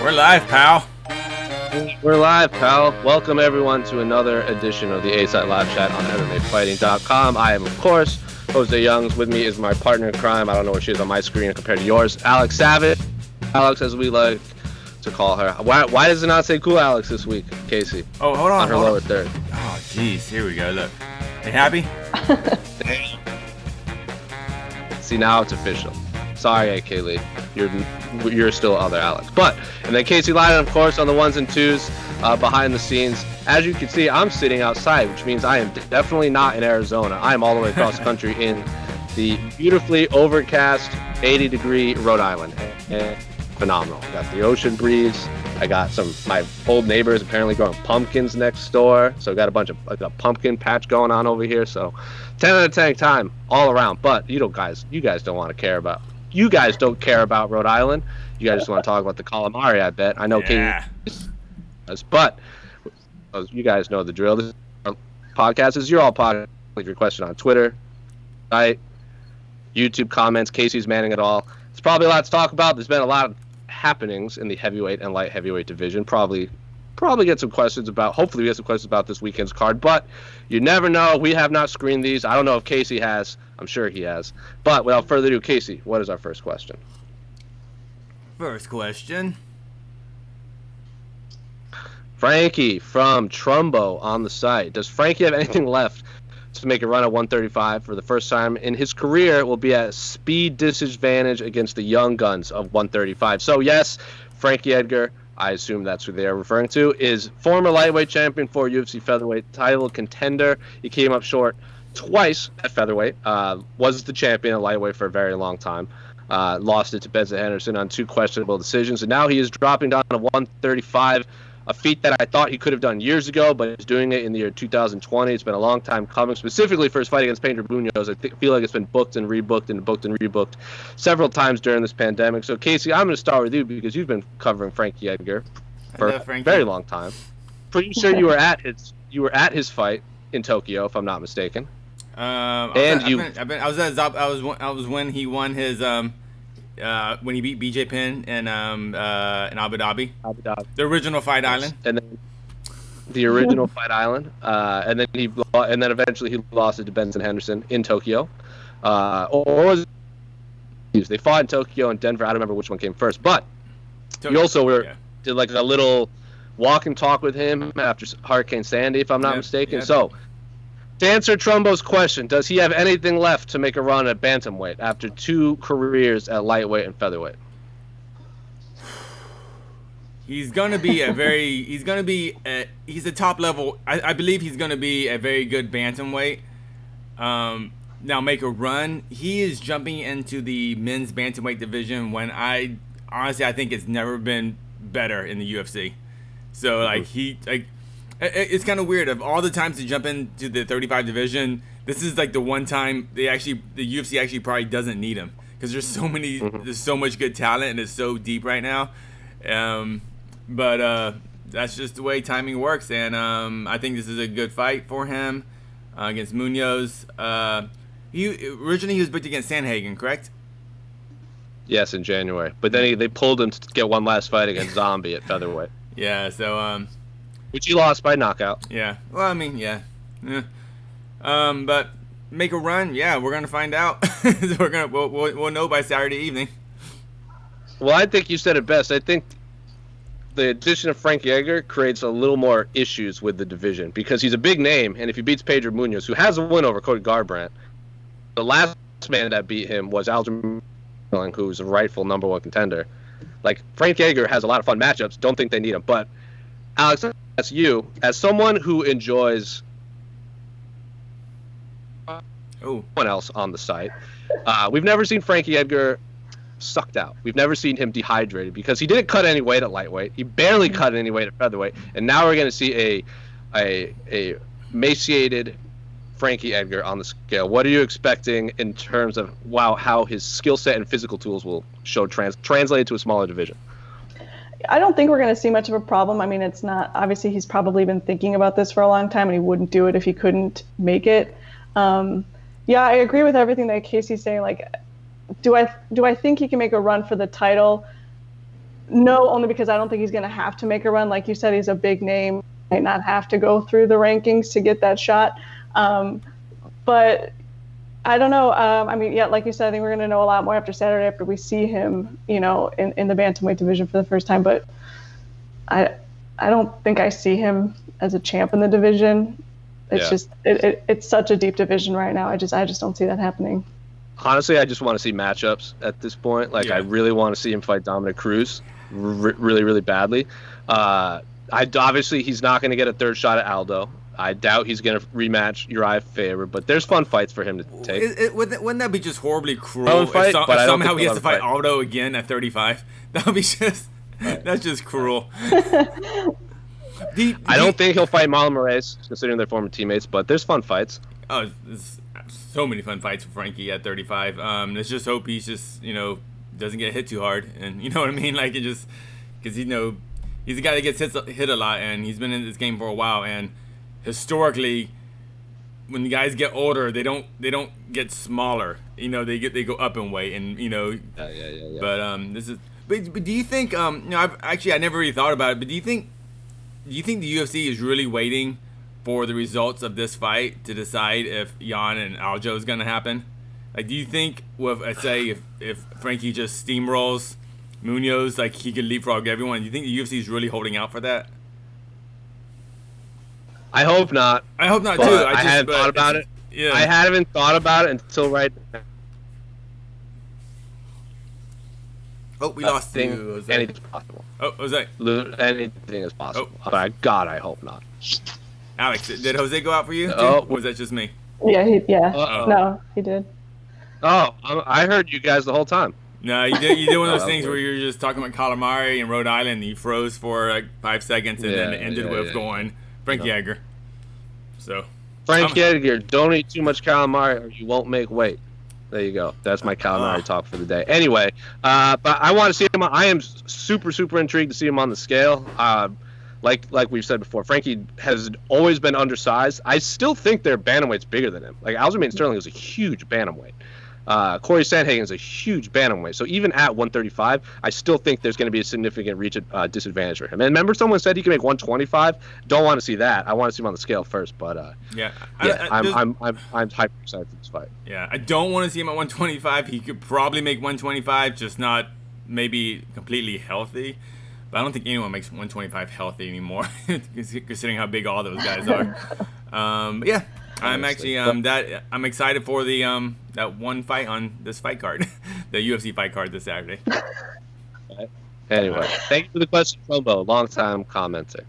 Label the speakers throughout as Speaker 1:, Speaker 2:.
Speaker 1: We're live, pal.
Speaker 2: We're live, pal. Welcome, everyone, to another edition of the A-Side Live Chat on MMAfighting.com. I am, of course, José Youngs. With me is my partner in crime. I don't know where she is on my screen compared to yours. Alex Savas. Alex, as we like to call her. Why does it not say cool Alex this week, Casey?
Speaker 1: Oh, hold on.
Speaker 2: On her lower third.
Speaker 1: Oh, jeez. Here we go. Look. You happy?
Speaker 2: See, now it's official. Sorry, Kaylee. You're still other Alex. But, and then Casey Leydon, of course, on the ones and twos behind the scenes. As you can see, I'm sitting outside, which means I am definitely not in Arizona. I am all the way across the country in the beautifully overcast 80-degree Rhode Island. And phenomenal. I got the ocean breeze. I got my old neighbors apparently growing pumpkins next door. So I got a bunch of a pumpkin patch going on over here. So 10 out of 10 time all around. But you guys don't want to care about. You guys don't care about Rhode Island. You guys just want to talk about the calamari, I bet. I know
Speaker 1: yeah.
Speaker 2: But you guys know the drill. This podcast is your all podcast. Leave your question on Twitter, site, YouTube comments. Casey's manning it all. There's probably a lot to talk about. There's been a lot of happenings in the heavyweight and light heavyweight division. Probably get some questions about. Hopefully we get some questions about this weekend's card. But you never know. We have not screened these. I don't know if Casey has. I'm sure he has. But without further ado, Casey, what is our first question?
Speaker 1: First question.
Speaker 2: Frankie from Trumbo on the site. Does Frankie have anything left to make a run at 135 for the first time in his career? It will be at speed disadvantage against the young guns of 135. So yes, Frankie Edgar, I assume that's who they are referring to, is former lightweight champion for UFC featherweight title contender. He came up short twice at featherweight, was the champion at lightweight for a very long time, lost it to Benson Henderson on 2 questionable decisions, and now he is dropping down to 135, a feat that I thought he could have done years ago, but he's doing it in the year 2020. It's been a long time coming, specifically for his fight against Paige Munoz. I feel like it's been booked and rebooked and booked and rebooked several times during this pandemic. So, Casey, I'm going to start with you because you've been covering Frankie Edgar for a very long time. Pretty sure you were at his fight in Tokyo, if I'm not mistaken.
Speaker 1: I was when he won his when he beat BJ Penn in Abu Dhabi. The original Fight Island.
Speaker 2: And then the original Fight Island. And then eventually he lost it to Benson Henderson in Tokyo. Or was it, they fought in Tokyo and Denver. I don't remember which one came first. But you also did like a little walk and talk with him after Hurricane Sandy, if I'm not mistaken.
Speaker 1: Yeah.
Speaker 2: So, to answer Trumbo's question, does he have anything left to make a run at bantamweight after 2 careers at lightweight and featherweight?
Speaker 1: He's gonna be he's a top level. I believe he's gonna be a very good bantamweight. Now make a run. He is jumping into the men's bantamweight division when I think it's never been better in the UFC. So it's kind of weird. Of all the times to jump into the 35 division, this is like the one time the UFC actually probably doesn't need him because there's so much good talent and it's so deep right now. But that's just the way timing works, and I think this is a good fight for him against Munoz. Originally he was booked against Sandhagen, correct?
Speaker 2: Yes, in January. But then they pulled him to get one last fight against Zombie at featherweight.
Speaker 1: Yeah. So.
Speaker 2: Which he lost by knockout.
Speaker 1: Yeah. Well, I mean, yeah. But make a run. Yeah, we're gonna find out. We'll know by Saturday evening.
Speaker 2: Well, I think you said it best. I think the addition of Frankie Edgar creates a little more issues with the division because he's a big name, and if he beats Paige Munoz, who has a win over Cody Garbrandt, the last man that beat him was Aljamain, who's a rightful number 1 contender. Like, Frankie Edgar has a lot of fun matchups. Don't think they need him, but Alex, that's you. As someone who enjoys someone else on the site, we've never seen Frankie Edgar sucked out. We've never seen him dehydrated because he didn't cut any weight at lightweight. He barely cut any weight at featherweight. And now we're going to see a emaciated Frankie Edgar on the scale. What are you expecting in terms of how his skill set and physical tools will show translated to a smaller division?
Speaker 3: I don't think we're going to see much of a problem. I mean, it's not, obviously he's probably been thinking about this for a long time and he wouldn't do it if he couldn't make it. Yeah, I agree with everything that Casey's saying. Like, do I think he can make a run for the title? No, only because I don't think he's going to have to make a run. Like you said, he's a big name. Might not have to go through the rankings to get that shot. But I don't know. I mean, yeah, like you said, I think we're going to know a lot more after Saturday, after we see him, in the bantamweight division for the first time. But I don't think I see him as a champ in the division. It's just it's such a deep division right now. I just don't see that happening.
Speaker 2: Honestly, I just want to see matchups at this point. Like, I really want to see him fight Dominic Cruz really, really badly. Obviously, he's not going to get a third shot at Aldo. I doubt he's going to rematch Uriah Faber, but there's fun fights for him to take.
Speaker 1: Wouldn't that be just horribly cruel if somehow he has to fight Aldo again at 35? That would be just that's just cruel.
Speaker 2: I don't think he'll fight Marlon Moraes, considering they're former teammates, but there's fun fights.
Speaker 1: Oh, there's so many fun fights for Frankie at 35. Let's just hope he's just, doesn't get hit too hard. And you know what I mean? Like, it just, because, he's a guy that gets hit a lot, and he's been in this game for a while. And historically, when the guys get older, they don't get smaller. They go up in weight, and
Speaker 2: Yeah.
Speaker 1: But do you think I never really thought about it, but do you think the UFC is really waiting for the results of this fight to decide if Jan and Aljo is going to happen? Like, do you think, if Frankie just steamrolls Munoz, like, he could leapfrog everyone? Do you think the UFC is really holding out for that?
Speaker 2: I hope not.
Speaker 1: I hope not, too.
Speaker 2: I hadn't thought about it.
Speaker 1: Yeah.
Speaker 2: I haven't thought about it until right now.
Speaker 1: Oh, we lost you.
Speaker 2: Anything's possible.
Speaker 1: Oh, Jose.
Speaker 2: Anything is possible. But God, I hope not.
Speaker 1: Alex, did Jose go out for you? Or was that just me?
Speaker 3: Yeah, no, he did.
Speaker 2: Oh, I heard you guys the whole time.
Speaker 1: No, you did one of those things where you're just talking about calamari in Rhode Island, and you froze for like 5 seconds, and then it ended with going Frankie Edgar. So
Speaker 2: Frankie Edgar, don't eat too much calamari or you won't make weight. There you go. That's my calamari talk for the day. Anyway, but I want to see him. I am super, super intrigued to see him on the scale. Like we've said before, Frankie has always been undersized. I still think their bantamweight's bigger than him. Like, Aljamain Sterling is a huge bantamweight. Corey Sandhagen is a huge bantamweight. So even at 135, I still think there's going to be a significant reach disadvantage for him. And remember, someone said he can make 125. Don't want to see that. I want to see him on the scale first. But I'm hyper excited for this fight.
Speaker 1: Yeah, I don't want to see him at 125. He could probably make 125, just not maybe completely healthy. But I don't think anyone makes 125 healthy anymore, considering how big all those guys are. I'm actually I'm excited for the that one fight on this fight card, the UFC fight card this Saturday.
Speaker 2: Anyway, thank you for the question, Trumbo, long-time commenter.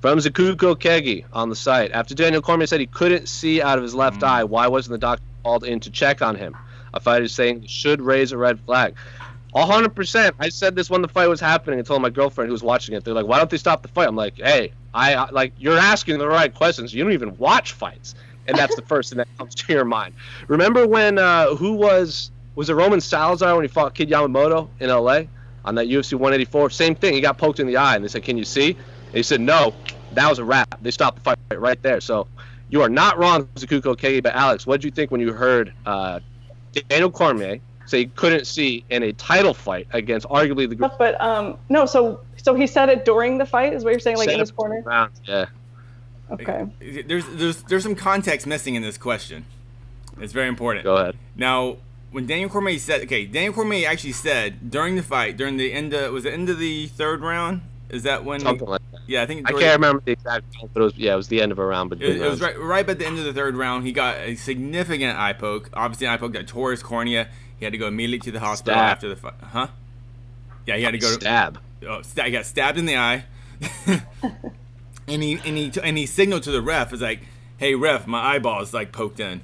Speaker 2: From Zakuko Kegi on the site, after Daniel Cormier said he couldn't see out of his left eye, why wasn't the doctor called in to check on him? A fighter saying he should raise a red flag. 100%. I said this when the fight was happening and told my girlfriend who was watching it. They're like, why don't they stop the fight? I'm like, hey, you're asking the right questions. You don't even watch fights. And that's the first thing that comes to your mind. Remember when, was it Roman Salazar when he fought Kid Yamamoto in LA on that UFC 184? Same thing. He got poked in the eye and they said, can you see? And he said, no, that was a wrap. They stopped the fight right there. So you are not wrong, Zakuko Kegi. But Alex, what did you think when you heard Daniel Cormier say he couldn't see in a title fight against arguably the group?
Speaker 3: But no, so he said it during the fight, is what you're saying, like in his corner?
Speaker 2: Yeah.
Speaker 3: Okay.
Speaker 1: There's some context missing in this question. It's very important.
Speaker 2: Go ahead.
Speaker 1: Now, when Daniel Cormier said, Daniel Cormier actually said during the fight, during the end of, was it end of the third round? Is that when?
Speaker 2: Something like that.
Speaker 1: Yeah, I think.
Speaker 2: I can't remember the exact time, but it was the end of a round. But
Speaker 1: it was right at the end of the third round. He got a significant eye poke. Obviously, an eye poke that tore his cornea. He had to go immediately to the hospital after the fight. Huh? Yeah, he had to go
Speaker 2: stab.
Speaker 1: He got stabbed in the eye. and he signaled to the ref, is like, hey ref, my eyeball is like poked in.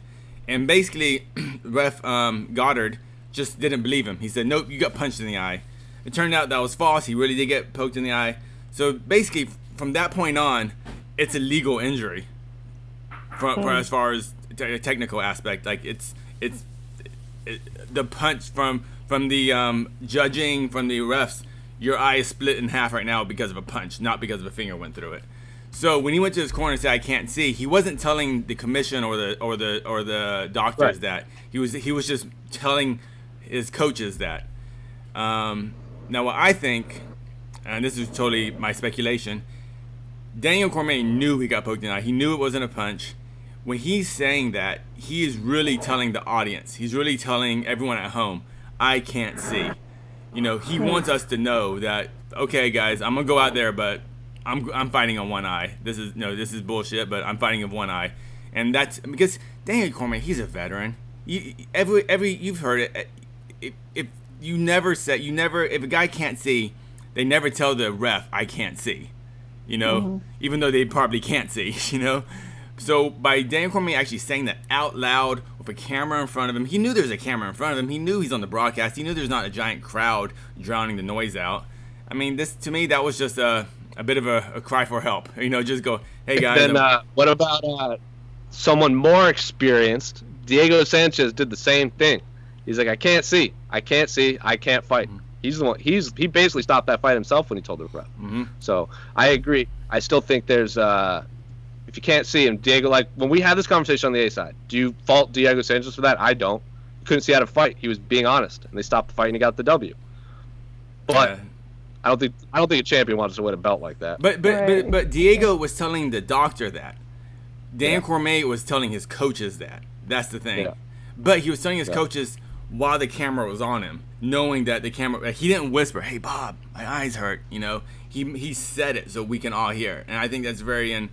Speaker 1: And basically, ref Goddard just didn't believe him. He said, nope, you got punched in the eye. It turned out that was false. He really did get poked in the eye. So basically, from that point on, it's a legal injury. For as far as a technical aspect, like it's the punch from the judging from the refs, your eye is split in half right now because of a punch, not because of a finger went through it. So when he went to his corner and said, I can't see, he wasn't telling the commission or the doctors that. He was just telling his coaches that. Now, what I think, and this is totally my speculation, Daniel Cormier knew he got poked in the eye. He knew it wasn't a punch. When he's saying that, he is really telling the audience. He's really telling everyone at home, I can't see. He wants us to know that, okay, guys, I'm gonna go out there, but I'm fighting on one eye. This is bullshit, but I'm fighting with one eye, and that's because Daniel Cormier, he's a veteran. You've heard it. If a guy can't see, they never tell the ref I can't see. Even though they probably can't see. So by Daniel Cormier actually saying that out loud with a camera in front of him, he knew there was a camera in front of him. He knew he's on the broadcast. He knew there's not a giant crowd drowning the noise out. I mean, this to me that was just a bit of a cry for help. Just go, hey guys.
Speaker 2: Then what about someone more experienced? Diego Sanchez did the same thing. He's like, I can't see, I can't fight. Mm-hmm. He's the one. He basically stopped that fight himself when he told the ref. Mm-hmm. So I agree. I still think there's if you can't see him, Diego. Like when we had this conversation on the A side, do you fault Diego Sanchez for that? I don't. He couldn't see how to fight. He was being honest, and they stopped the fight and he got the W. But I don't think a champion wants to win a belt like that.
Speaker 1: But Diego was telling the doctor that. Dan Cormier was telling his coaches that. That's the thing. Yeah. But he was telling his coaches while the camera was on him, knowing that the camera. He didn't whisper, "Hey Bob, my eyes hurt." He said it so we can all hear, and I think that's very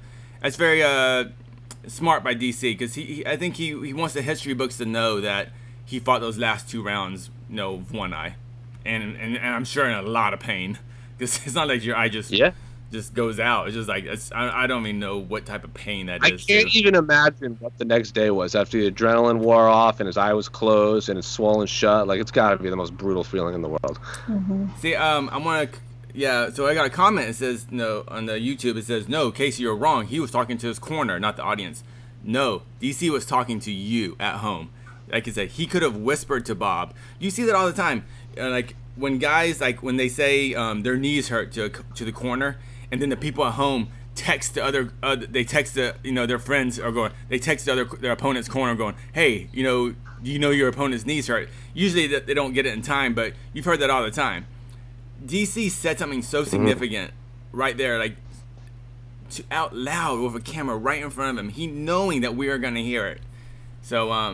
Speaker 1: smart by DC because I think he wants the history books to know that he fought those last 2 rounds, with one eye, and I'm sure in a lot of pain because it's not like your eye just goes out. It's just like I don't even know what type of pain that is.
Speaker 2: I can't even imagine what the next day was after the adrenaline wore off and his eye was closed and it's swollen shut. Like it's got to be the most brutal feeling in the world.
Speaker 3: Mm-hmm.
Speaker 1: See, I want to. Yeah, so I got a comment. It says no on the YouTube. It says no, Casey, you're wrong. He was talking to his corner, not the audience. No, DC was talking to you at home. Like I said, he could have whispered to Bob. You see that all the time. Like when guys when they say their knees hurt to the corner. And then the people at home text the they text their friends are going. They text their opponent's corner going, "Hey, your opponent's knees hurt." Usually they don't get it in time, but you've heard that all the time. DC said something so significant right there, like out loud with a camera right in front of him. He knowing that we are gonna hear it. So I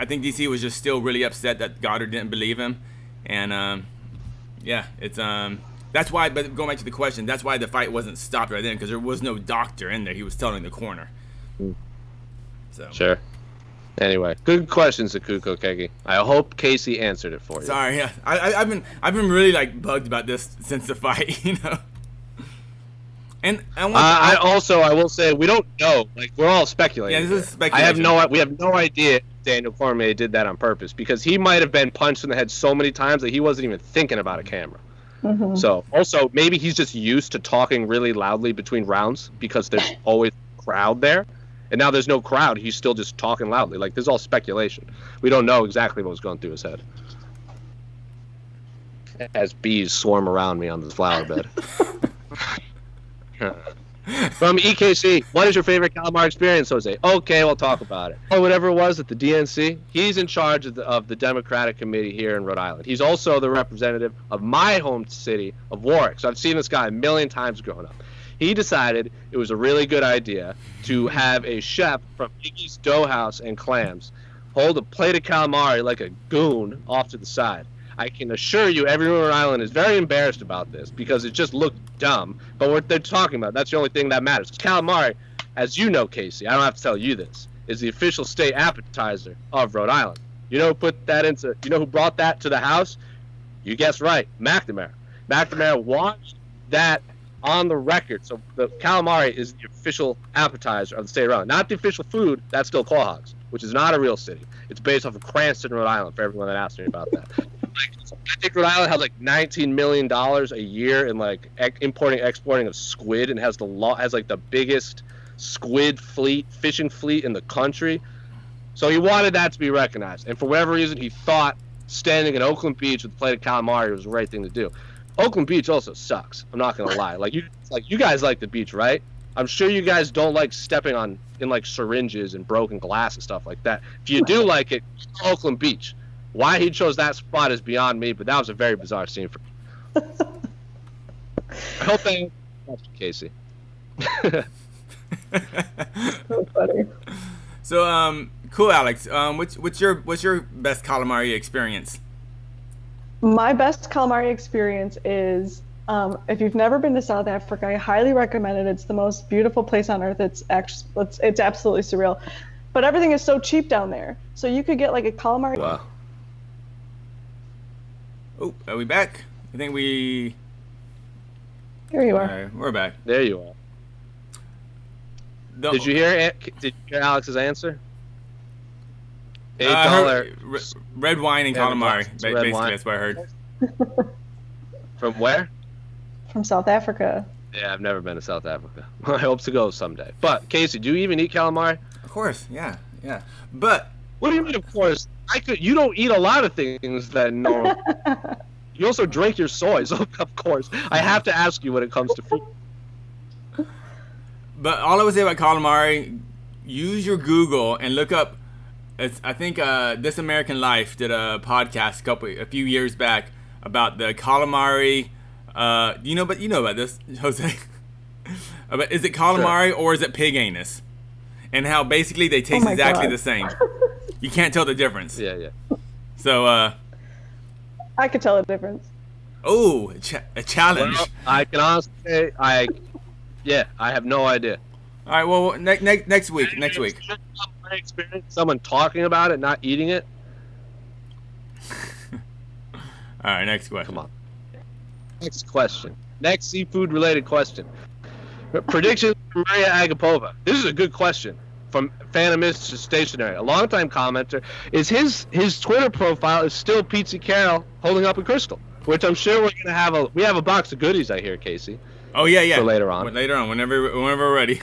Speaker 1: think DC was just still really upset that Goddard didn't believe him, and it's That's why, but going back to the question, that's why the fight wasn't stopped right then, because there was no doctor in there. He was telling the corner. So
Speaker 2: sure. Anyway, good questions, Akuko Kegi. I hope Casey answered it for you.
Speaker 1: Sorry, yeah. I've been really bugged about this since the fight, And
Speaker 2: I will say we don't know. Like we're all speculating.
Speaker 1: Yeah, this is speculation.
Speaker 2: We have no idea if Daniel Cormier did that on purpose because he might have been punched in the head so many times that he wasn't even thinking about a camera.
Speaker 3: Mm-hmm.
Speaker 2: So also maybe he's just used to talking really loudly between rounds because there's always a crowd there, and now there's no crowd. He's still just talking loudly. Like this is all speculation. We don't know exactly what was going through his head. As bees swarm around me on this flower bed. From EKC, what is your favorite calamari experience, Jose? Okay, we'll talk about it. Or whatever it was at the DNC, he's in charge of the Democratic Committee here in Rhode Island. He's also the representative of my home city of Warwick. So I've seen this guy a million times growing up. He decided it was a really good idea to have a chef from Iggy's Dough House and Clams hold a plate of calamari like a goon off to the side. I can assure you everyone in Rhode Island is very embarrassed about this because it just looked dumb. But what they're talking about, that's the only thing that matters. Calamari, as you know, Casey, I don't have to tell you this, is the official state appetizer of Rhode Island. You know who brought that to the house? You guessed right, McNamara. McNamara wants that on the record. So the calamari is the official appetizer of the state of Rhode Island. Not the official food, that's still Claw Hogs, which is not a real city. It's based off of Cranston, Rhode Island, for everyone that asked me about that. I think Rhode Island has $19 million a year in importing, exporting of squid, and has the biggest squid fishing fleet in the country. So he wanted that to be recognized, and for whatever reason, he thought standing in Oakland Beach with a plate of calamari was the right thing to do. Oakland Beach also sucks. I'm not gonna lie. You guys like the beach, right? I'm sure you guys don't like stepping in syringes and broken glass and stuff like that. If you do like it, Oakland Beach. Why he chose that spot is beyond me, but that was a very bizarre scene for me. I hope they Casey.
Speaker 3: So funny.
Speaker 1: So cool, Alex. What's your best calamari experience?
Speaker 3: My best calamari experience is if you've never been to South Africa, I highly recommend it. It's the most beautiful place on earth. It's absolutely surreal, but everything is so cheap down there. So you could get like a calamari.
Speaker 2: Wow.
Speaker 1: Oh, are we back? I think we.
Speaker 3: Here you are.
Speaker 1: All right, we're back.
Speaker 2: There you are. Did you hear Alex's answer? $8
Speaker 1: red wine and calamari. Basically,
Speaker 2: wine.
Speaker 1: that's what I heard.
Speaker 2: From where?
Speaker 3: From South Africa.
Speaker 2: Yeah, I've never been to South Africa. I hope to go someday. But Casey, do you even eat calamari?
Speaker 1: Of course, yeah. But
Speaker 2: what do you mean? Of course, you don't eat a lot of things that no. You also drink your soy, so of course I have to ask you when it comes to food.
Speaker 1: But all I would say about calamari, use your Google and look up. I think This American Life did a podcast a few years back about the calamari. You know about this, Jose? But is it calamari or is it pig anus? And how basically they taste exactly the same. You can't tell the difference.
Speaker 2: Yeah.
Speaker 1: So
Speaker 3: I could tell the difference.
Speaker 1: Oh, a challenge.
Speaker 2: Well, I can honestly say I have no idea.
Speaker 1: All right, well, next week.
Speaker 2: My experience, someone talking about it, not eating it.
Speaker 1: All right, next question.
Speaker 2: Come on. Next question. Next seafood-related question. Predictions from Maria Agapova. This is a good question from Phantom Mr. Stationary. A longtime commenter. Is his Twitter profile is still Pizza Carol holding up a crystal, which I'm sure we're gonna have a box of goodies. I hear, Casey.
Speaker 1: Oh yeah.
Speaker 2: For later on.
Speaker 1: Whenever we're ready.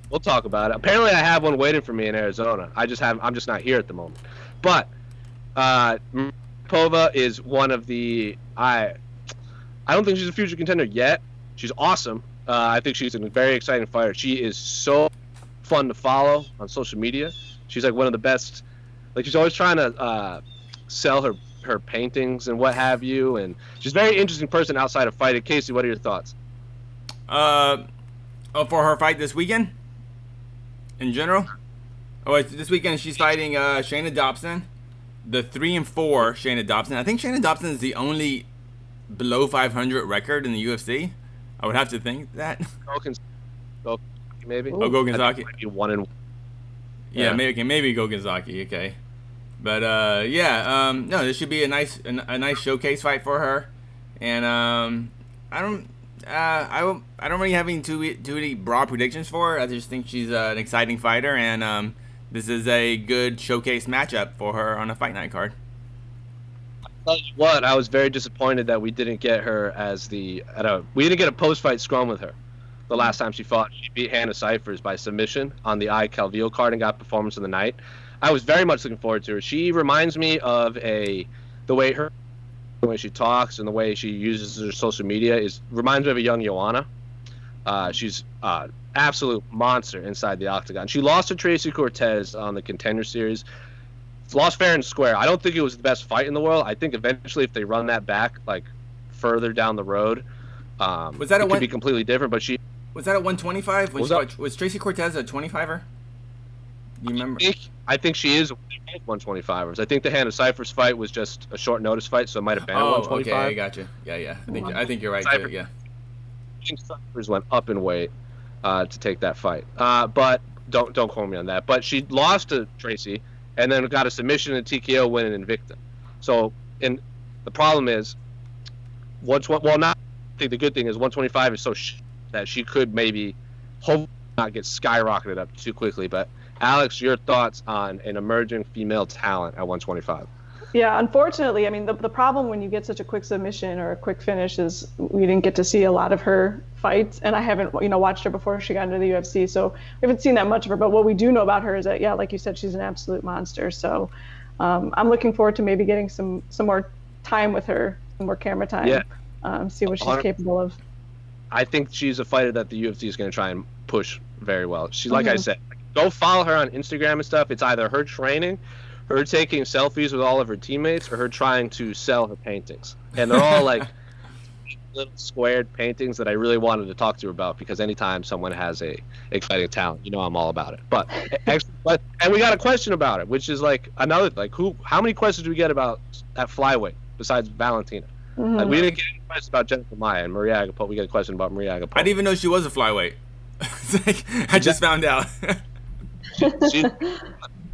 Speaker 2: We'll talk about it. Apparently, I have one waiting for me in Arizona. I'm just not here at the moment. But Pova is one of the I don't think she's a future contender yet. She's awesome. I think she's a very exciting fighter. She is so fun to follow on social media. She's like one of the best. Like she's always trying to sell her paintings and what have you, and she's a very interesting person outside of fighting. Casey, what are your thoughts?
Speaker 1: For her fight this weekend? In general? This weekend she's fighting Shayna Dobson, the 3-4 Shayna Dobson. I think Shayna Dobson is the only below 500 record in the UFC. I would have to think that.
Speaker 2: Maybe.
Speaker 1: Oh, Goganzaki.
Speaker 2: Maybe 1-1.
Speaker 1: Yeah, maybe Goganzaki. Okay, but no, this should be a nice showcase fight for her, and I don't really have any too many broad predictions for her. I just think she's an exciting fighter, and this is a good showcase matchup for her on a fight night card.
Speaker 2: I'll tell you what, I was very disappointed that we didn't get her we didn't get a post-fight scrum with her. The last time she fought, she beat Hannah Cyphers by submission on the Calvillo card and got performance of the night. I was very much looking forward to her. She reminds me of the way she talks and the way she uses her social media reminds me of a young Joanna. She's absolute monster inside the octagon. She lost to Tracy Cortez on the Contender Series. Lost fair and square. I don't think it was the best fight in the world. I think eventually if they run that back like further down the road,
Speaker 1: it could
Speaker 2: be completely different. But
Speaker 1: was that at 125? Was Tracy Cortez a 25er? You remember?
Speaker 2: I think she is 125ers. I think the Hannah Cyphers fight was just a short notice fight, so it might have been at 125.
Speaker 1: Okay, I gotcha. Yeah. I think you're right too. Yeah.
Speaker 2: I think Cyphers went up in weight to take that fight. But don't quote me on that. But she lost to Tracy and then got a submission and TKO win in Invicta. So, the problem is, I think the good thing is 125 is so that she could maybe hopefully not get skyrocketed up too quickly. But Alex, your thoughts on an emerging female talent at 125?
Speaker 3: Yeah, unfortunately, I mean, the problem when you get such a quick submission or a quick finish is we didn't get to see a lot of her fights, and I haven't, watched her before she got into the UFC, so we haven't seen that much of her. But what we do know about her is that, yeah, like you said, she's an absolute monster. So I'm looking forward to maybe getting some more time with her, some more camera time, see what she's capable of.
Speaker 2: I think she's a fighter that the UFC is going to try and push very well. She, like I said, go follow her on Instagram and stuff. It's either her training her taking selfies with all of her teammates or her trying to sell her paintings. And they're all like little squared paintings that I really wanted to talk to her about, because anytime someone has a exciting talent, I'm all about it. But and we got a question about it, which is like another, like, how many questions do we get about at flyweight besides Valentina?
Speaker 3: Mm-hmm.
Speaker 2: Like, we didn't get any questions about Jennifer Maia and Maria Agapova. We got a question about Maria Agapova.
Speaker 1: I didn't even know she was a flyweight. It's like, I just found out.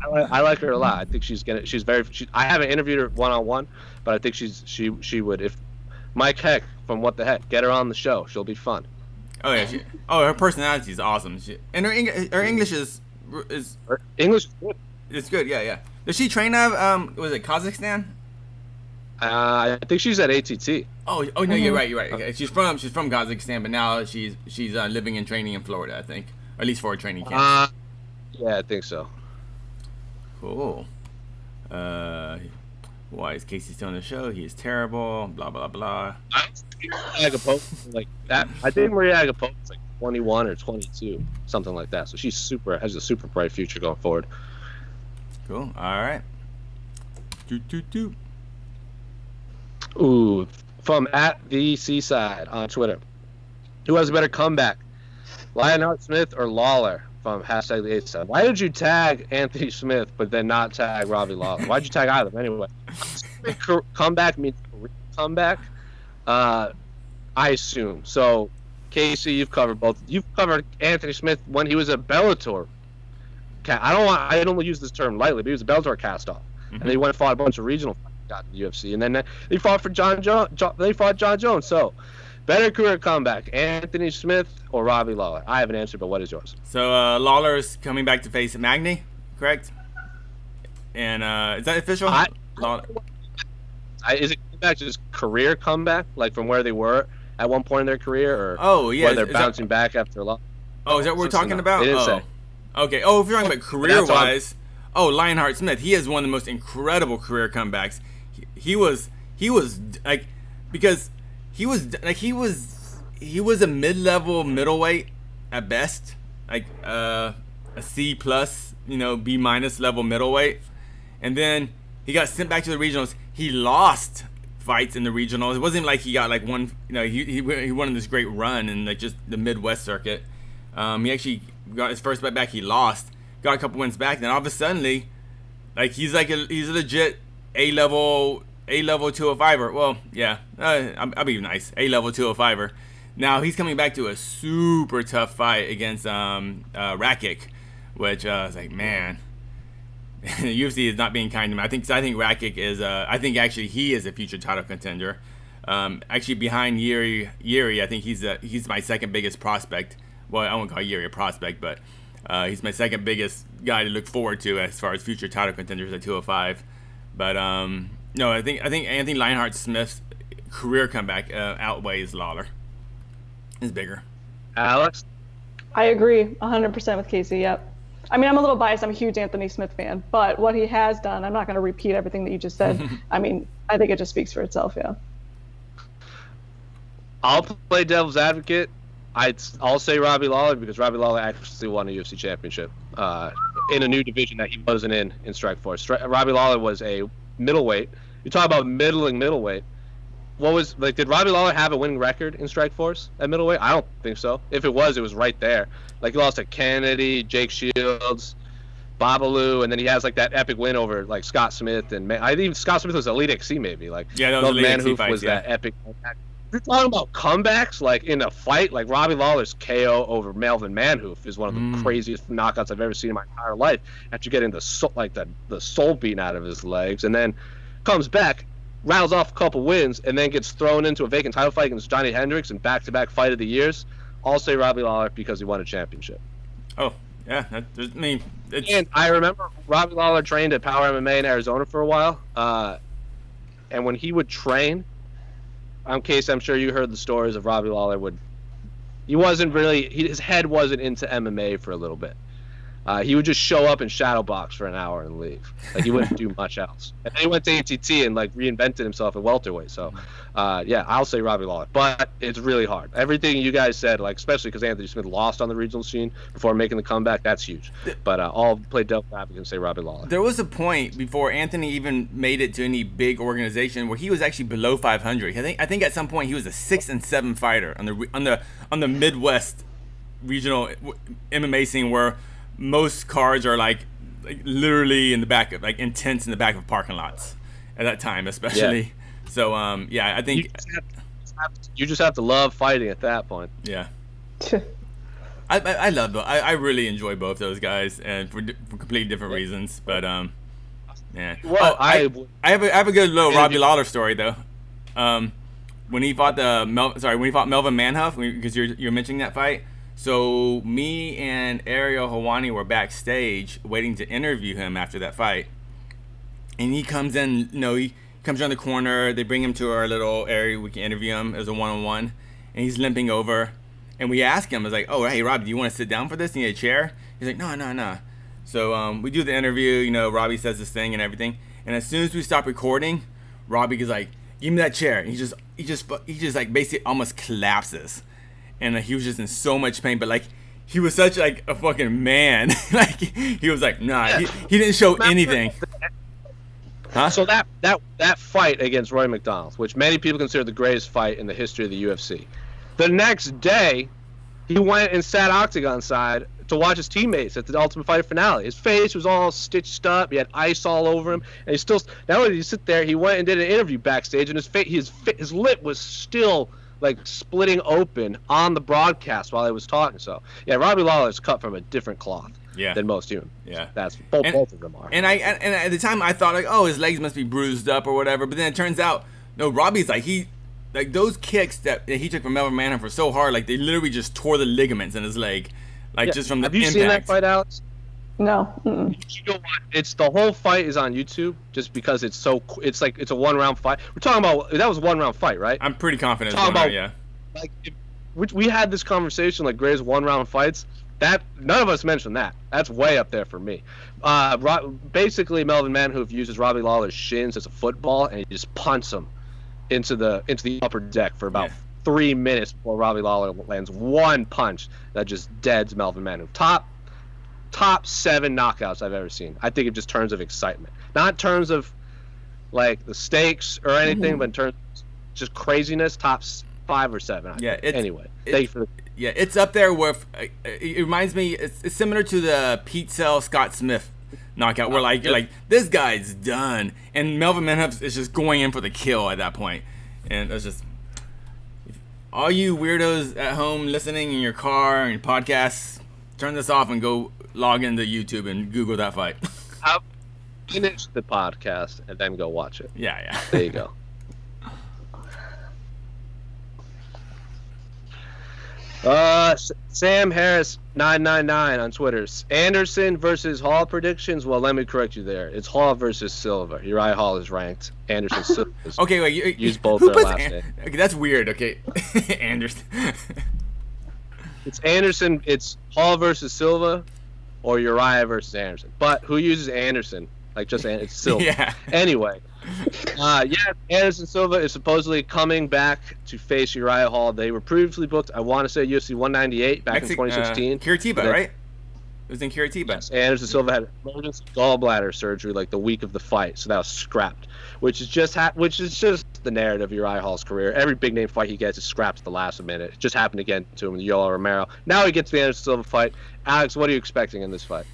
Speaker 2: I like her a lot. I think I haven't interviewed her one-on-one, but I think she would, if Mike Heck from What the Heck, get her on the show. She'll be fun.
Speaker 1: Oh yeah, her personality is awesome. And her English is
Speaker 2: her English is good.
Speaker 1: It's good. Yeah. Does she train out was it Kazakhstan?
Speaker 2: I think she's at ATT.
Speaker 1: Oh no, you're right. Okay. She's from Kazakhstan, but now she's living and training in Florida, I think, or at least for a training camp.
Speaker 2: Yeah, I think so.
Speaker 1: Cool. Why is Casey still on the show? He is terrible. Blah blah blah.
Speaker 2: I like that. I think Maria Agapova is like 21 or 22, something like that. So she's has a super bright future going forward.
Speaker 1: Cool. All right.
Speaker 2: Ooh, from at the Seaside on Twitter. Who has a better comeback, Lionheart Smith or Lawler? From hashtag the 8 side. Why did you tag Anthony Smith but then not tag Robbie Lawler? Why'd you tag either of them anyway? Comeback means comeback. I assume. So, Casey, you've covered both. You've covered Anthony Smith when he was a Bellator. I don't use this term lightly, but he was a Bellator cast-off. Mm-hmm. And they went and fought a bunch of regional fights, got in the UFC, and then they fought for Jon Jones. So, better career comeback, Anthony Smith or Robbie Lawler? I have an answer, but what is yours?
Speaker 1: So Lawler is coming back to face Magny, correct? And is that official?
Speaker 2: Is it back to his career comeback, like from where they were at one point in their career, or where they're bouncing back after a lot?
Speaker 1: Oh, is that what we're talking about?
Speaker 2: They didn't say.
Speaker 1: Okay. Oh, if you're talking about career-wise, Lionheart Smith, he has one of the most incredible career comebacks. He was like, because he was a mid-level middleweight at best, like a C plus, B minus level middleweight, and then he got sent back to the regionals. He lost fights in the regionals. It wasn't like he got like one. He won this great run in like just the Midwest circuit. He actually got his first fight back. He lost, got a couple wins back. Then all of a sudden, like he's a legit A level 205er. Well, yeah, I'll be nice. A level 205er. Now he's coming back to a super tough fight against Rakic, which I was like, man, the UFC is not being kind to him. I think Rakic is. I think actually he is a future title contender. Actually behind Uriah, I think he's my second biggest prospect. Well, I won't call Uriah a prospect, but he's my second biggest guy to look forward to as far as future title contenders at 205. But no, I think Anthony Lionheart Smith's career comeback outweighs Lawler. It's bigger.
Speaker 2: Alex?
Speaker 3: I agree 100% with Casey, yep. I mean, I'm a little biased. I'm a huge Anthony Smith fan. But what he has done, I'm not going to repeat everything that you just said. I mean, I think it just speaks for itself, yeah.
Speaker 2: I'll play devil's advocate. I'll say Robbie Lawler because Robbie Lawler actually won a UFC championship in a new division that he wasn't in Strikeforce. Robbie Lawler was a middleweight. You talk about middleweight. Did Robbie Lawler have a winning record in Strikeforce at middleweight? I don't think so. If it was right there. Like, he lost to Kennedy, Jake Shields, Babalu, and then he has like that epic win over like Scott Smith, and I think Scott Smith was Elite XC maybe. Like,
Speaker 1: yeah, that was Elite XC
Speaker 2: Manhoof was that epic. You're talking about comebacks, like in a fight, like Robbie Lawler's KO over Melvin Manhoof is one of the craziest knockouts I've ever seen in my entire life. After getting the soul beaten out of his legs, and then comes back, rattles off a couple wins, and then gets thrown into a vacant title fight against Johnny Hendricks in back-to-back fight of the years. I'll say Robbie Lawler because he won a championship.
Speaker 1: Oh, yeah.
Speaker 2: And I remember Robbie Lawler trained at Power MMA in Arizona for a while, and when he would train, in case I'm sure you heard the stories of Robbie Lawler his head wasn't into MMA for a little bit. He would just show up and shadow box for an hour and leave. Like, he wouldn't do much else. And then he went to ATT and like reinvented himself at welterweight. So, yeah, I'll say Robbie Lawler. But it's really hard. Everything you guys said, like especially because Anthony Smith lost on the regional scene before making the comeback, that's huge. But I'll play devil's advocate and say Robbie Lawler.
Speaker 1: There was a point before Anthony even made it to any big organization where he was actually below 500. I think at some point he was a 6-7 fighter on the Midwest regional MMA scene, where most cards are like literally in the back of, like, intense in the back of parking lots at that time, especially. Yeah. So yeah, I think
Speaker 2: you just have to love fighting at that point.
Speaker 1: Yeah. I love them. I really enjoy both those guys, and for completely different reasons. But yeah. Well, I have a good little Robbie Lawler story though. When he fought Melvin Manhoef, because you're mentioning that fight. So me and Ariel Helwani were backstage waiting to interview him after that fight, and he comes in. He comes around the corner. They bring him to our little area. We can interview him as a one-on-one, and he's limping over. And we ask him, I was like, "Oh, hey, Robbie, do you want to sit down for this? You need a chair?" He's like, "No." So we do the interview. Robbie says this thing and everything. And as soon as we stop recording, Robbie is like, "Give me that chair." And he just like basically almost collapses. And he was just in so much pain, but like he was such like a fucking man. Like he was like, nah, he didn't show anything.
Speaker 2: Huh? So that fight against Roy McDonald, which many people consider the greatest fight in the history of the UFC, the next day he went and sat octagon side to watch his teammates at the Ultimate Fighter finale. His face was all stitched up. He had ice all over him, and he still. Not only did he sit there, he went and did an interview backstage, and his lip was still like splitting open on the broadcast while he was talking. So yeah, Robbie Lawler is cut from a different cloth than most humans.
Speaker 1: Yeah,
Speaker 2: that's both of them are.
Speaker 1: And at the time I thought like, oh, his legs must be bruised up or whatever. But then it turns out, no, Robbie's like those kicks that he took from Melvin Manhoef were so hard, like they literally just tore the ligaments in his leg, just from the impact.
Speaker 2: Have you seen that fight, Alex?
Speaker 3: No.
Speaker 2: It's the whole fight is on YouTube just because it's a 1-round fight. We're talking about that was a 1-round fight, right?
Speaker 1: I'm pretty confident it's 1 round, yeah.
Speaker 2: Like we had this conversation like greatest 1-round fights. That none of us mentioned that. That's way up there for me. Basically, Melvin Manhoef uses Robbie Lawler's shins as a football, and he just punts him into the upper deck for about 3 minutes before Robbie Lawler lands one punch that just deads Melvin Manhoef. Top 7 knockouts I've ever seen. I think in just terms of excitement, not in terms of like the stakes or anything, but in terms of just craziness. Top 5 or 7. Anyway, thank you for the.
Speaker 1: Yeah, it's up there with. It reminds me. It's similar to the Pete Sell Scott Smith knockout, where you're like, this guy's done, and Melvin Manhoef is just going in for the kill at that point, and it's just. All you weirdos at home listening in your car and your podcasts, turn this off and go log into YouTube and Google that fight.
Speaker 2: I'll finish the podcast and then go watch it.
Speaker 1: Yeah.
Speaker 2: There you go. Sam Harris 999 on Twitter. Anderson versus Hall predictions. Well, let me correct you there. It's Hall versus Silva. Uriah Hall is ranked. Anderson Silva.
Speaker 1: Okay, wait.
Speaker 2: Use both their last name.
Speaker 1: Okay, that's weird. Okay, Anderson.
Speaker 2: It's Anderson. It's Hall versus Silva, or Uriah versus Anderson. But who uses Anderson? Like just it's Silva.
Speaker 1: Yeah.
Speaker 2: Anyway, Anderson Silva is supposedly coming back to face Uriah Hall. They were previously booked. I want to say UFC 198 back in 2016.
Speaker 1: Curitiba, right? It was in Curitiba.
Speaker 2: Yes, Anderson Silva had emergency gallbladder surgery like the week of the fight, so that was scrapped. Which is just the narrative of Uriah Hall's career. Every big name fight he gets is scrapped at the last minute. It just happened again to him with Yoel Romero. Now he gets the Anderson Silva fight. Alex, what are you expecting in this fight?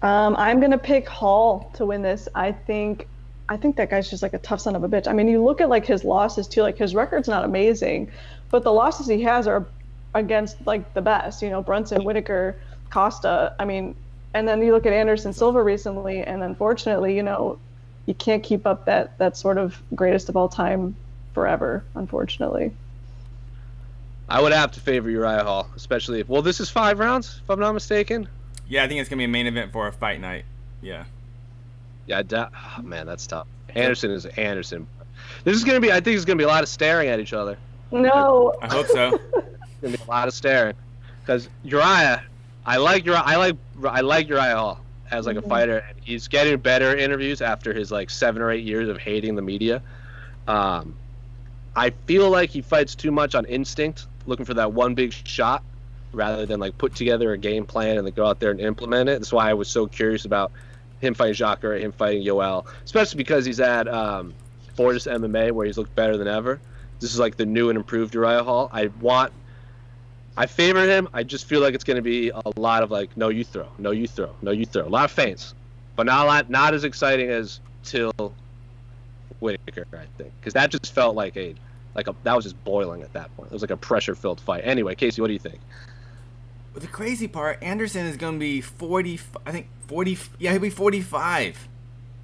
Speaker 3: I'm gonna pick Hall to win this. I think that guy's just like a tough son of a bitch. I mean, you look at like his losses too. Like his record's not amazing, but the losses he has are against like the best. Brunson, Whitaker, Costa. I mean, and then you look at Anderson Silva recently, and unfortunately, you can't keep up that sort of greatest of all time forever, unfortunately.
Speaker 2: I would have to favor Uriah Hall, especially if this is 5 rounds, if I'm not mistaken.
Speaker 1: Yeah, I think it's gonna be a main event for a fight night. Yeah.
Speaker 2: Yeah, man, that's tough. Anderson is Anderson. I think it's gonna be a lot of staring at each other.
Speaker 3: No.
Speaker 1: I hope so.
Speaker 2: It's gonna be a lot of staring, because Uriah, I like Uriah Hall as like a fighter, and he's getting better interviews after his like 7 or 8 years of hating the media. I feel like he fights too much on instinct, looking for that one big shot, rather than like put together a game plan and then go out there and implement it. That's why I was so curious about him fighting Jacare, him fighting Yoel, especially because he's at Fortis MMA where he's looked better than ever. This is like the new and improved Uriah Hall. I favor him. I just feel like it's going to be a lot of like, no, you throw, no, you throw, no, you throw. A lot of feints, but not as exciting as Till Whitaker, I think, because that just felt like that was just boiling at that point. It was like a pressure-filled fight. Anyway, Casey, what do you think?
Speaker 1: Well, the crazy part, Anderson is going to be 40. I think 40. Yeah, he'll be 45.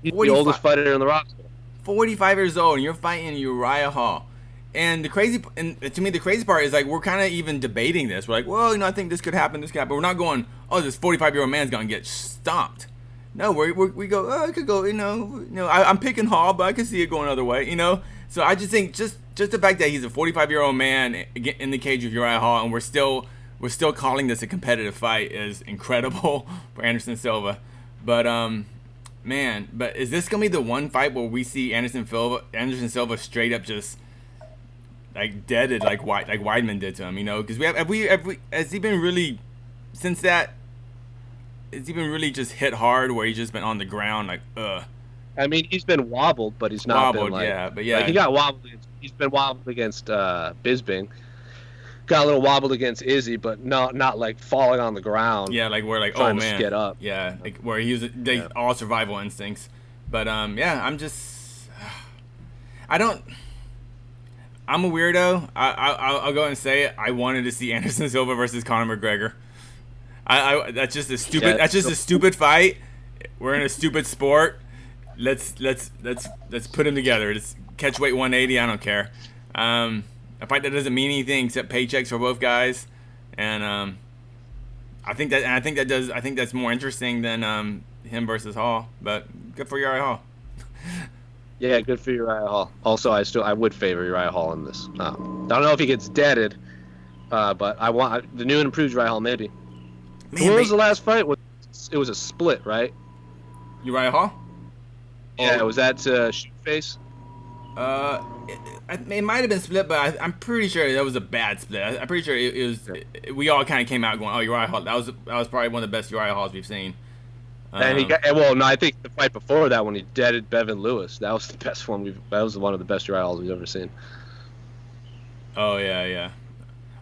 Speaker 2: He's the oldest fighter in the roster.
Speaker 1: 45 years old, and you're fighting Uriah Hall. And to me, the crazy part is like we're kind of even debating this. We're like, well, I think this could happen, but we're not going, oh, this 45-year-old man's gonna get stomped. No, we go, oh, it could go, I'm picking Hall, but I can see it going other way, So I just think just the fact that he's a 45-year-old man in the cage of Uriah Hall, and we're still calling this a competitive fight is incredible for Anderson Silva. But man, but is this gonna be the one fight where we see Anderson Silva straight up just like deaded like Weidman did to him, because has he been really since that? Has he been really just hit hard where he's just been on the ground like
Speaker 2: I mean, he's been wobbled, but he's not been like, like he got wobbled. He's been wobbled against Bisping. Got a little wobbled against Izzy, but not like falling on the ground.
Speaker 1: Yeah, like where like
Speaker 2: trying to get up.
Speaker 1: Yeah, like where he was all survival instincts. But I'm just I'm a weirdo. I'll go and say it. I wanted to see Anderson Silva versus Conor McGregor. That's just a stupid. Yeah, that's just a stupid fight. We're in a stupid sport. Let's put them together. It's catch weight 180. I don't care. A fight that doesn't mean anything except paychecks for both guys, and I think that's more interesting than him versus Hall. But good for Uriah Hall.
Speaker 2: Yeah, good for Uriah Hall. Also, I would favor Uriah Hall in this. I don't know if he gets deaded, but I want the new and improved Uriah Hall maybe. Man, when was the last fight? It was a split, right?
Speaker 1: Uriah Hall?
Speaker 2: Yeah, was that shoot face?
Speaker 1: It might have been split, but I'm pretty sure that was a bad split. I'm pretty sure it was. Yeah. We all kind of came out going, "Oh, Uriah Hall." That was probably one of the best Uriah Halls we've seen.
Speaker 2: And I think the fight before that when he deaded Bevan Lewis, that was the best one that was one of the best Uriah Halls we've ever seen.
Speaker 1: Oh yeah.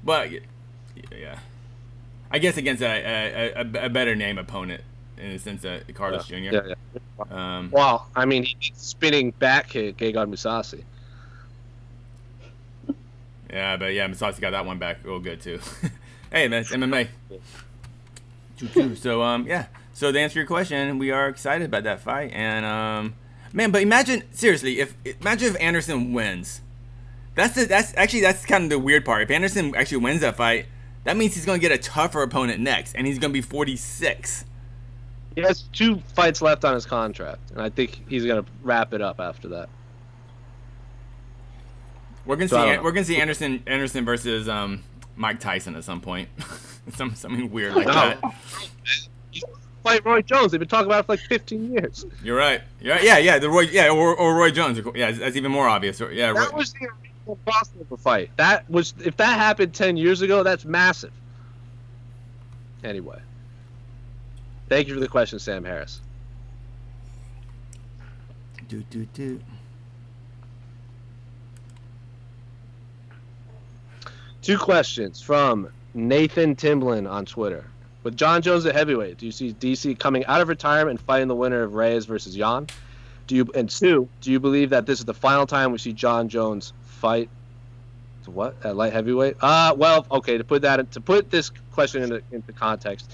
Speaker 1: But yeah. I guess against a better name opponent in the sense that Carlos Jr.
Speaker 2: Yeah. Well, I mean, he's spinning back kick Gegard Mousasi.
Speaker 1: Yeah, but Mousasi got that one back real good too. Hey man, it's MMA. So So to answer your question, we are excited about that fight, and man, but imagine if Anderson wins. That's kind of the weird part. If Anderson actually wins that fight, that means he's gonna get a tougher opponent next, and he's gonna be 46.
Speaker 2: He has 2 fights left on his contract, and I think he's gonna wrap it up after that.
Speaker 1: We're gonna see Anderson versus Mike Tyson at some point. Something weird like that.
Speaker 2: Fight Roy Jones. They've been talking about it for like 15 years.
Speaker 1: You're right. Yeah. The Roy, or Roy Jones. Yeah, that's even more obvious. Yeah,
Speaker 2: that was the original crossover fight. If that happened 10 years ago, that's massive. Anyway, thank you for the question, Sam Harris.
Speaker 1: Do.
Speaker 2: 2 questions from Nathan Timblin on Twitter. With Jon Jones at heavyweight, do you see DC coming out of retirement and fighting the winner of Reyes versus Jan? Do you believe that this is the final time we see Jon Jones fight at light heavyweight? Well, okay, to put this question into context,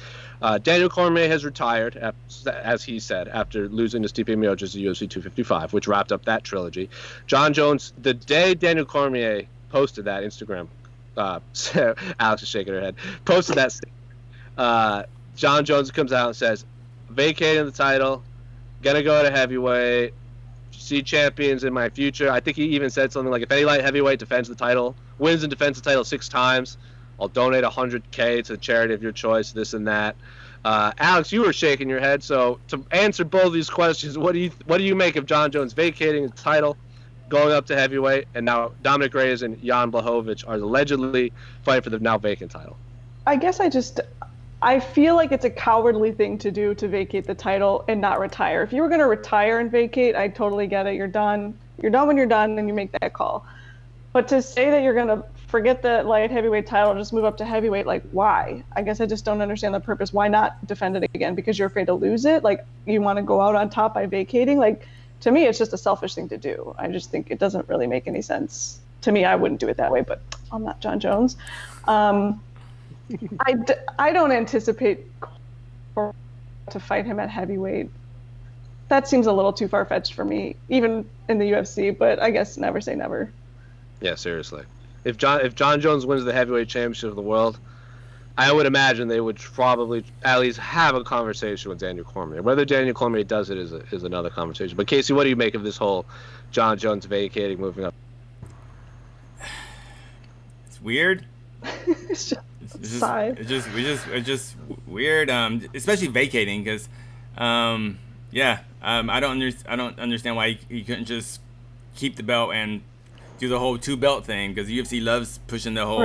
Speaker 2: Daniel Cormier has retired, as he said, after losing to Stipe Miocic at UFC 255, which wrapped up that trilogy. Jon Jones, the day Daniel Cormier posted that Instagram, Alex is shaking her head, posted that Jon Jones comes out and says, vacating the title, gonna go to heavyweight, see champions in my future. I think he even said something like, if any light heavyweight defends the title, wins and defends the title 6 times, I'll donate 100K to the charity of your choice, this and that. Alex, you were shaking your head. So to answer both these questions, what do you make of Jon Jones vacating his title, going up to heavyweight, and now Dominic Reyes and Jan Blachowicz are allegedly fighting for the now vacant title?
Speaker 3: I guess I feel like it's a cowardly thing to do to vacate the title and not retire. If you were going to retire and vacate, I totally get it. You're done. You're done when you're done, and you make that call. But to say that you're going to forget the light heavyweight title and just move up to heavyweight, like, why? I guess I just don't understand the purpose. Why not defend it again? Because you're afraid to lose it? Like, you want to go out on top by vacating? Like, to me, it's just a selfish thing to do. I just think it doesn't really make any sense. To me, I wouldn't do it that way, but I'm not Jon Jones. I don't anticipate to fight him at heavyweight. That seems a little too far-fetched for me, even in the UFC, but I guess never say never.
Speaker 2: Yeah, seriously. If Jon Jones wins the heavyweight championship of the world, I would imagine they would probably at least have a conversation with Daniel Cormier. Whether Daniel Cormier does it is another conversation. But Casey, what do you make of this whole Jon Jones vacating, moving up?
Speaker 1: It's weird.
Speaker 3: It's
Speaker 1: just weird, especially vacating, because I don't understand why he couldn't just keep the belt and do the whole 2 belt thing, because the UFC loves pushing the whole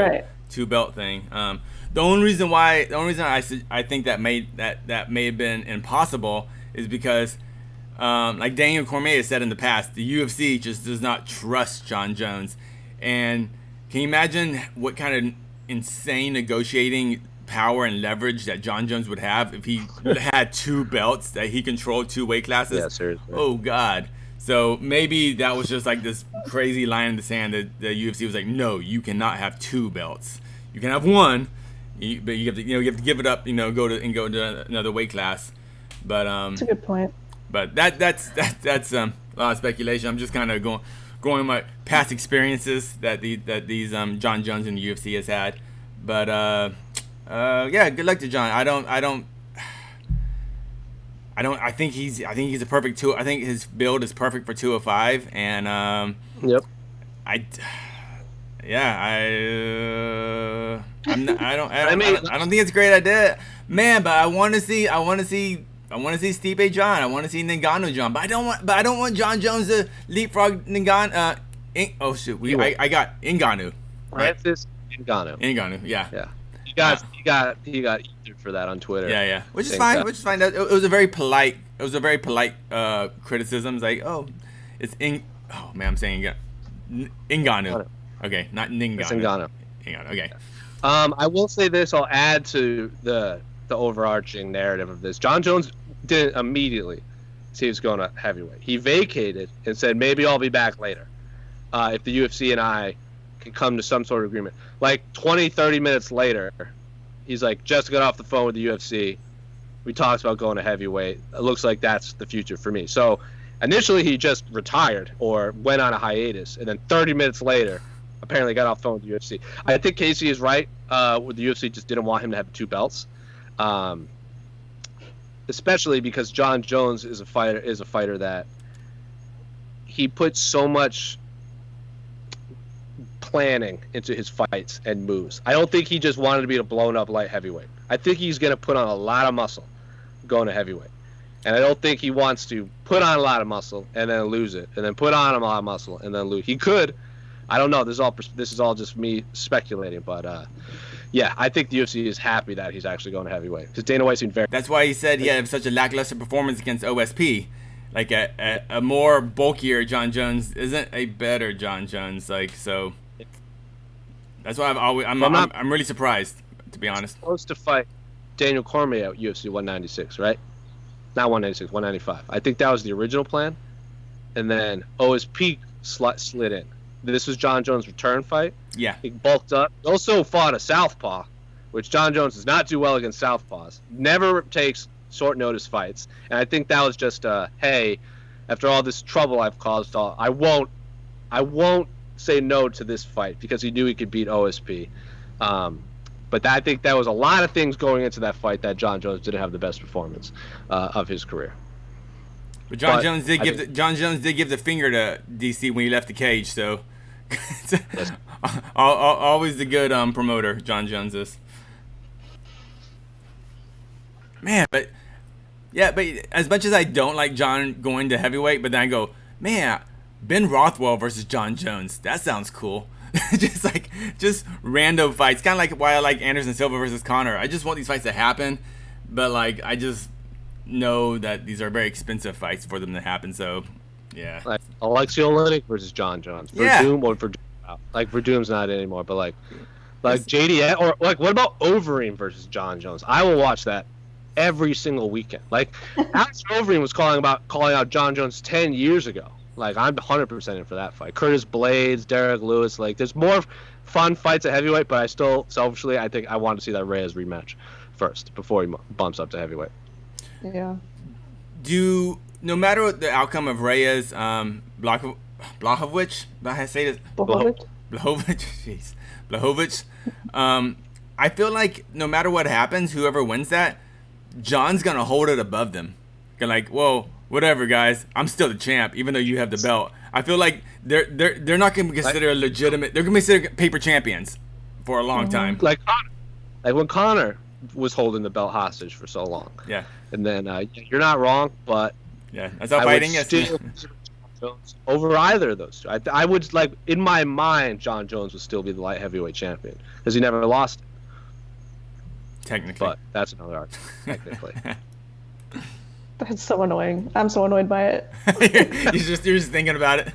Speaker 1: 2 belt thing. The only reason I think that may have been impossible is because like Daniel Cormier has said in the past, the UFC just does not trust Jon Jones. And can you imagine what kind of insane negotiating power and leverage that Jon Jones would have if he had 2 belts that he controlled 2 weight classes?
Speaker 2: Yeah, seriously.
Speaker 1: Oh God. So maybe that was just like this crazy line in the sand that the UFC was like, no, you cannot have 2 belts. You can have 1, but you have to give it up. Go to another weight class. But
Speaker 3: that's a good point.
Speaker 1: But that's a lot of speculation. I'm just kind of going with my past experiences that these Jon Jones in the UFC has had. But yeah, good luck to Jon. I think he's a perfect 2. I think his build is perfect for 205, and
Speaker 2: yep.
Speaker 1: I don't think it's a great idea, man. But I want to see Stipe Jon. I want to see Ngannou Jon. But I don't want Jon Jones to leapfrog Ngannou. I got Ngannou. Right?
Speaker 2: Francis Ngannou.
Speaker 1: Ngannou. Yeah.
Speaker 2: Yeah. He got eatered for that on Twitter.
Speaker 1: Yeah. Which is fine. It was a very polite criticism. It's like, oh, it's I'm saying Ngannou. Okay, not Ngannou.
Speaker 2: It's Ngannou.
Speaker 1: Okay.
Speaker 2: I will say this. I'll add to the overarching narrative of this. Jon Jones didn't immediately say he was going to heavyweight. He vacated and said, maybe I'll be back later if the UFC and I can come to some sort of agreement. Like 20, 30 minutes later, he's like, just got off the phone with the UFC. We talked about going to heavyweight. It looks like that's the future for me. So initially he just retired or went on a hiatus, and then 30 minutes later, apparently got off the phone with the UFC. I think Casey is right. The UFC just didn't want him to have 2 belts. Especially because Jon Jones is a fighter that he puts so much planning into his fights and moves. I don't think he just wanted to be a blown up light heavyweight. I think he's going to put on a lot of muscle going to heavyweight. And I don't think he wants to put on a lot of muscle and then lose it, and then put on a lot of muscle and then lose. He could. I don't know. This is all just me speculating, but yeah, I think the UFC is happy that he's actually going to heavyweight, because Dana White seemed very.
Speaker 1: That's why he said he had such a lackluster performance against OSP. Like a more bulkier Jon Jones isn't a better Jon Jones. Like, so that's why I'm really surprised, to be honest.
Speaker 2: Supposed to fight Daniel Cormier at UFC 196, right? Not 196, 195. I think that was the original plan, and then OSP slid in. This was Jon Jones' return fight.
Speaker 1: Yeah.
Speaker 2: He bulked up. He also fought a southpaw, which Jon Jones does not do well against southpaws. Never takes short notice fights. And I think that was just hey, after all this trouble I've caused, I won't say no to this fight, because he knew he could beat OSP. But I think that was a lot of things going into that fight that Jon Jones didn't have the best performance of his career.
Speaker 1: But Jon Jones did give the finger to DC when he left the cage, so Always the good promoter, Jon Jones is. Man, but as much as I don't like Jon going to heavyweight, but then I go, man, Ben Rothwell versus Jon Jones. That sounds cool. just random fights. Kind of like why I like Anderson Silva versus Conor. I just want these fights to happen, but like I just know that these are very expensive fights for them to happen. So, yeah.
Speaker 2: Like Alexei Oleinik versus Jon Jones. Verdum's not anymore, but like JDS or like what about Overeem versus Jon Jones? I will watch that every single weekend. Like Alex Overeem was calling out Jon Jones 10 years ago. Like I'm 100% in for that fight. Curtis Blades, Derek Lewis. Like there's more fun fights at heavyweight, but I still selfishly I think I want to see that Reyes rematch first before he bumps up to heavyweight.
Speaker 3: Yeah.
Speaker 1: No matter what the outcome of Reyes, Blachowicz, Blachowicz. I feel like no matter what happens, whoever wins that, Jon's gonna hold it above them. They're like, whoa, whatever, guys. I'm still the champ, even though you have the belt. I feel like they're not gonna be considered legitimate. They're gonna be considered paper champions for a long time.
Speaker 2: Like when Conor was holding the belt hostage for so long.
Speaker 1: Yeah.
Speaker 2: And then you're not wrong, but
Speaker 1: yeah, that's how fighting is.
Speaker 2: Over either of those two, I would like in my mind, Jon Jones would still be the light heavyweight champion because he never lost it.
Speaker 1: Technically,
Speaker 2: but that's another argument. Technically,
Speaker 3: that's so annoying. I'm so annoyed by it.
Speaker 1: you're just thinking about it.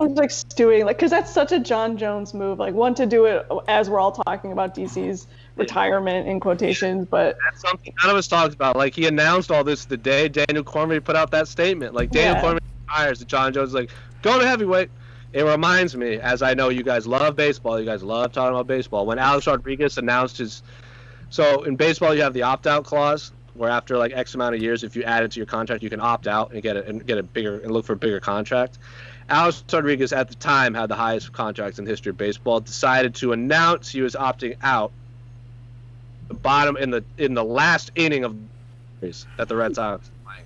Speaker 3: I'm like stewing, like, because that's such a Jon Jones move. Like, one to do it as we're all talking about DC's retirement in quotations, but
Speaker 2: that's something none of us talked about. Like, he announced all this the day Daniel Cormier put out that statement. Like, Daniel Cormier retires, and Jon Jones is like, go to heavyweight. It reminds me, as I know you guys love baseball, you guys love talking about baseball. When Alex Rodriguez announced his, so in baseball you have the opt-out clause, where after like X amount of years, if you add it to your contract, you can opt out and get a bigger and look for a bigger contract. Alex Rodriguez at the time had the highest contracts in the history of baseball. Decided to announce he was opting out. The bottom in the last inning of that the Red Sox were playing.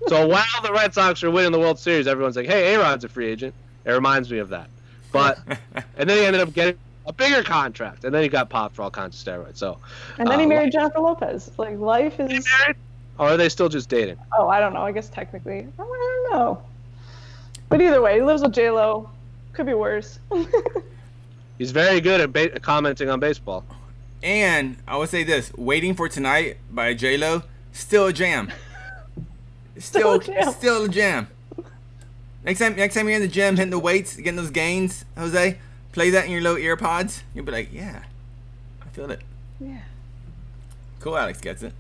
Speaker 2: So while the Red Sox are winning the World Series, everyone's like, "Hey, A-Rod's a free agent." It reminds me of that. But and then he ended up getting a bigger contract, and then he got popped for all kinds of steroids. So
Speaker 3: and then he married Jennifer Lopez. Like life is.
Speaker 2: Or are they still just dating?
Speaker 3: Oh, I don't know. I guess technically, I don't know. But either way, he lives with J-Lo. Could be worse.
Speaker 2: He's very good at commenting on baseball.
Speaker 1: And I would say this: "Waiting for Tonight" by J-Lo, still a jam. Still a jam. Next time you're in the gym hitting the weights, getting those gains, Jose, play that in your little ear pods. You'll be like, yeah, I feel it.
Speaker 3: Yeah.
Speaker 1: Cool, Alex gets it.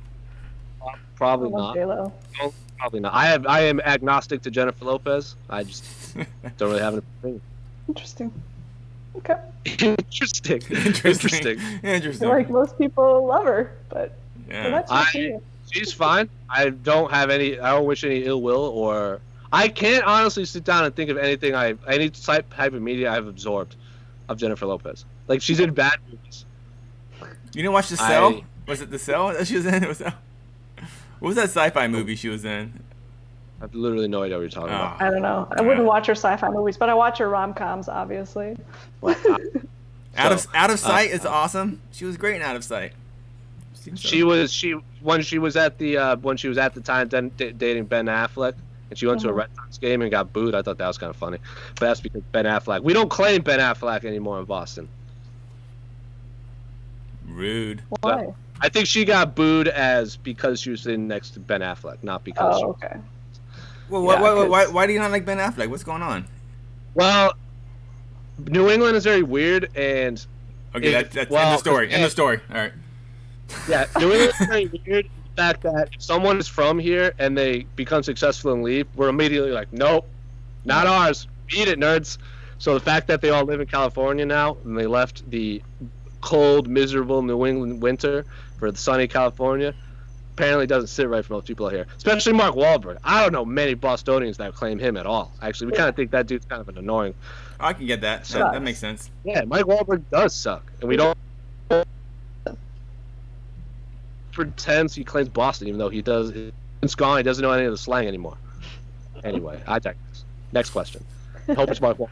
Speaker 2: Probably not.
Speaker 3: J-Lo.
Speaker 2: No, probably not. I am agnostic to Jennifer Lopez. I just don't really have an opinion.
Speaker 3: Interesting. Okay.
Speaker 2: Interesting.
Speaker 3: Like most people love her, but
Speaker 1: yeah.
Speaker 2: She's fine. I don't wish any ill will, or I can't honestly sit down and think of any type of media I've absorbed of Jennifer Lopez. Like, she's in bad movies.
Speaker 1: You didn't watch The Cell? Was it The Cell that she was in? What was that sci-fi movie she was in?
Speaker 2: I have literally no idea what you're talking about.
Speaker 3: I don't know. I wouldn't watch her sci-fi movies, but I watch her rom-coms, obviously.
Speaker 1: Out of Sight is awesome. She was great in Out of Sight.
Speaker 2: When she was at the time dating Ben Affleck, and she went to a Red Sox game and got booed. I thought that was kind of funny, but that's because Ben Affleck. We don't claim Ben Affleck anymore in Boston.
Speaker 1: Rude.
Speaker 3: Why?
Speaker 2: So, I think she got booed because she was sitting next to Ben Affleck, not because.
Speaker 3: Oh, okay.
Speaker 1: Well, why do you not like Ben Affleck? What's going on?
Speaker 2: Well, New England is very weird, and
Speaker 1: okay, that's end the story. End the story. All right.
Speaker 2: Yeah, New England is very weird. The fact that if someone is from here and they become successful and leave, we're immediately like, nope, not ours. Beat it, nerds. So the fact that they all live in California now and they left the cold, miserable New England winter for the sunny California apparently doesn't sit right for most people out here, especially Mark Wahlberg. I don't know many Bostonians that claim him at all. Actually, we kind of think that dude's kind of an annoying.
Speaker 1: I can get that. That makes sense.
Speaker 2: Yeah, Mike Wahlberg does suck, and we don't pretends he claims Boston, even though he does. It's gone. He doesn't know any of the slang anymore. Anyway, I digress. Next question. Hope it's Mike Wahlberg.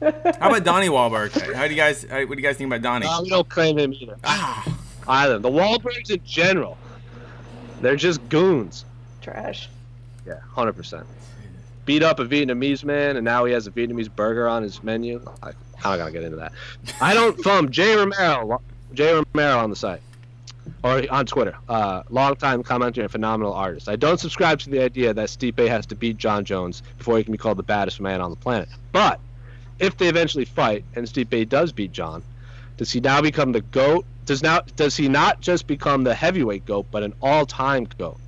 Speaker 1: How about Donnie Wahlberg? What do you guys think about Donnie?
Speaker 2: We don't claim him either. Either. The Wahlbergs in general, they're just goons.
Speaker 3: Trash.
Speaker 2: Yeah, 100%. Beat up a Vietnamese man, and now he has a Vietnamese burger on his menu. I'm not gonna get into that. I don't from Jay Romero on the site or on Twitter. Longtime commenter and phenomenal artist. I don't subscribe to the idea that Stipe has to beat Jon Jones before he can be called the baddest man on the planet. But if they eventually fight and Stipe does beat Jon, does he now become the GOAT? Does he not just become the heavyweight GOAT, but an all-time GOAT?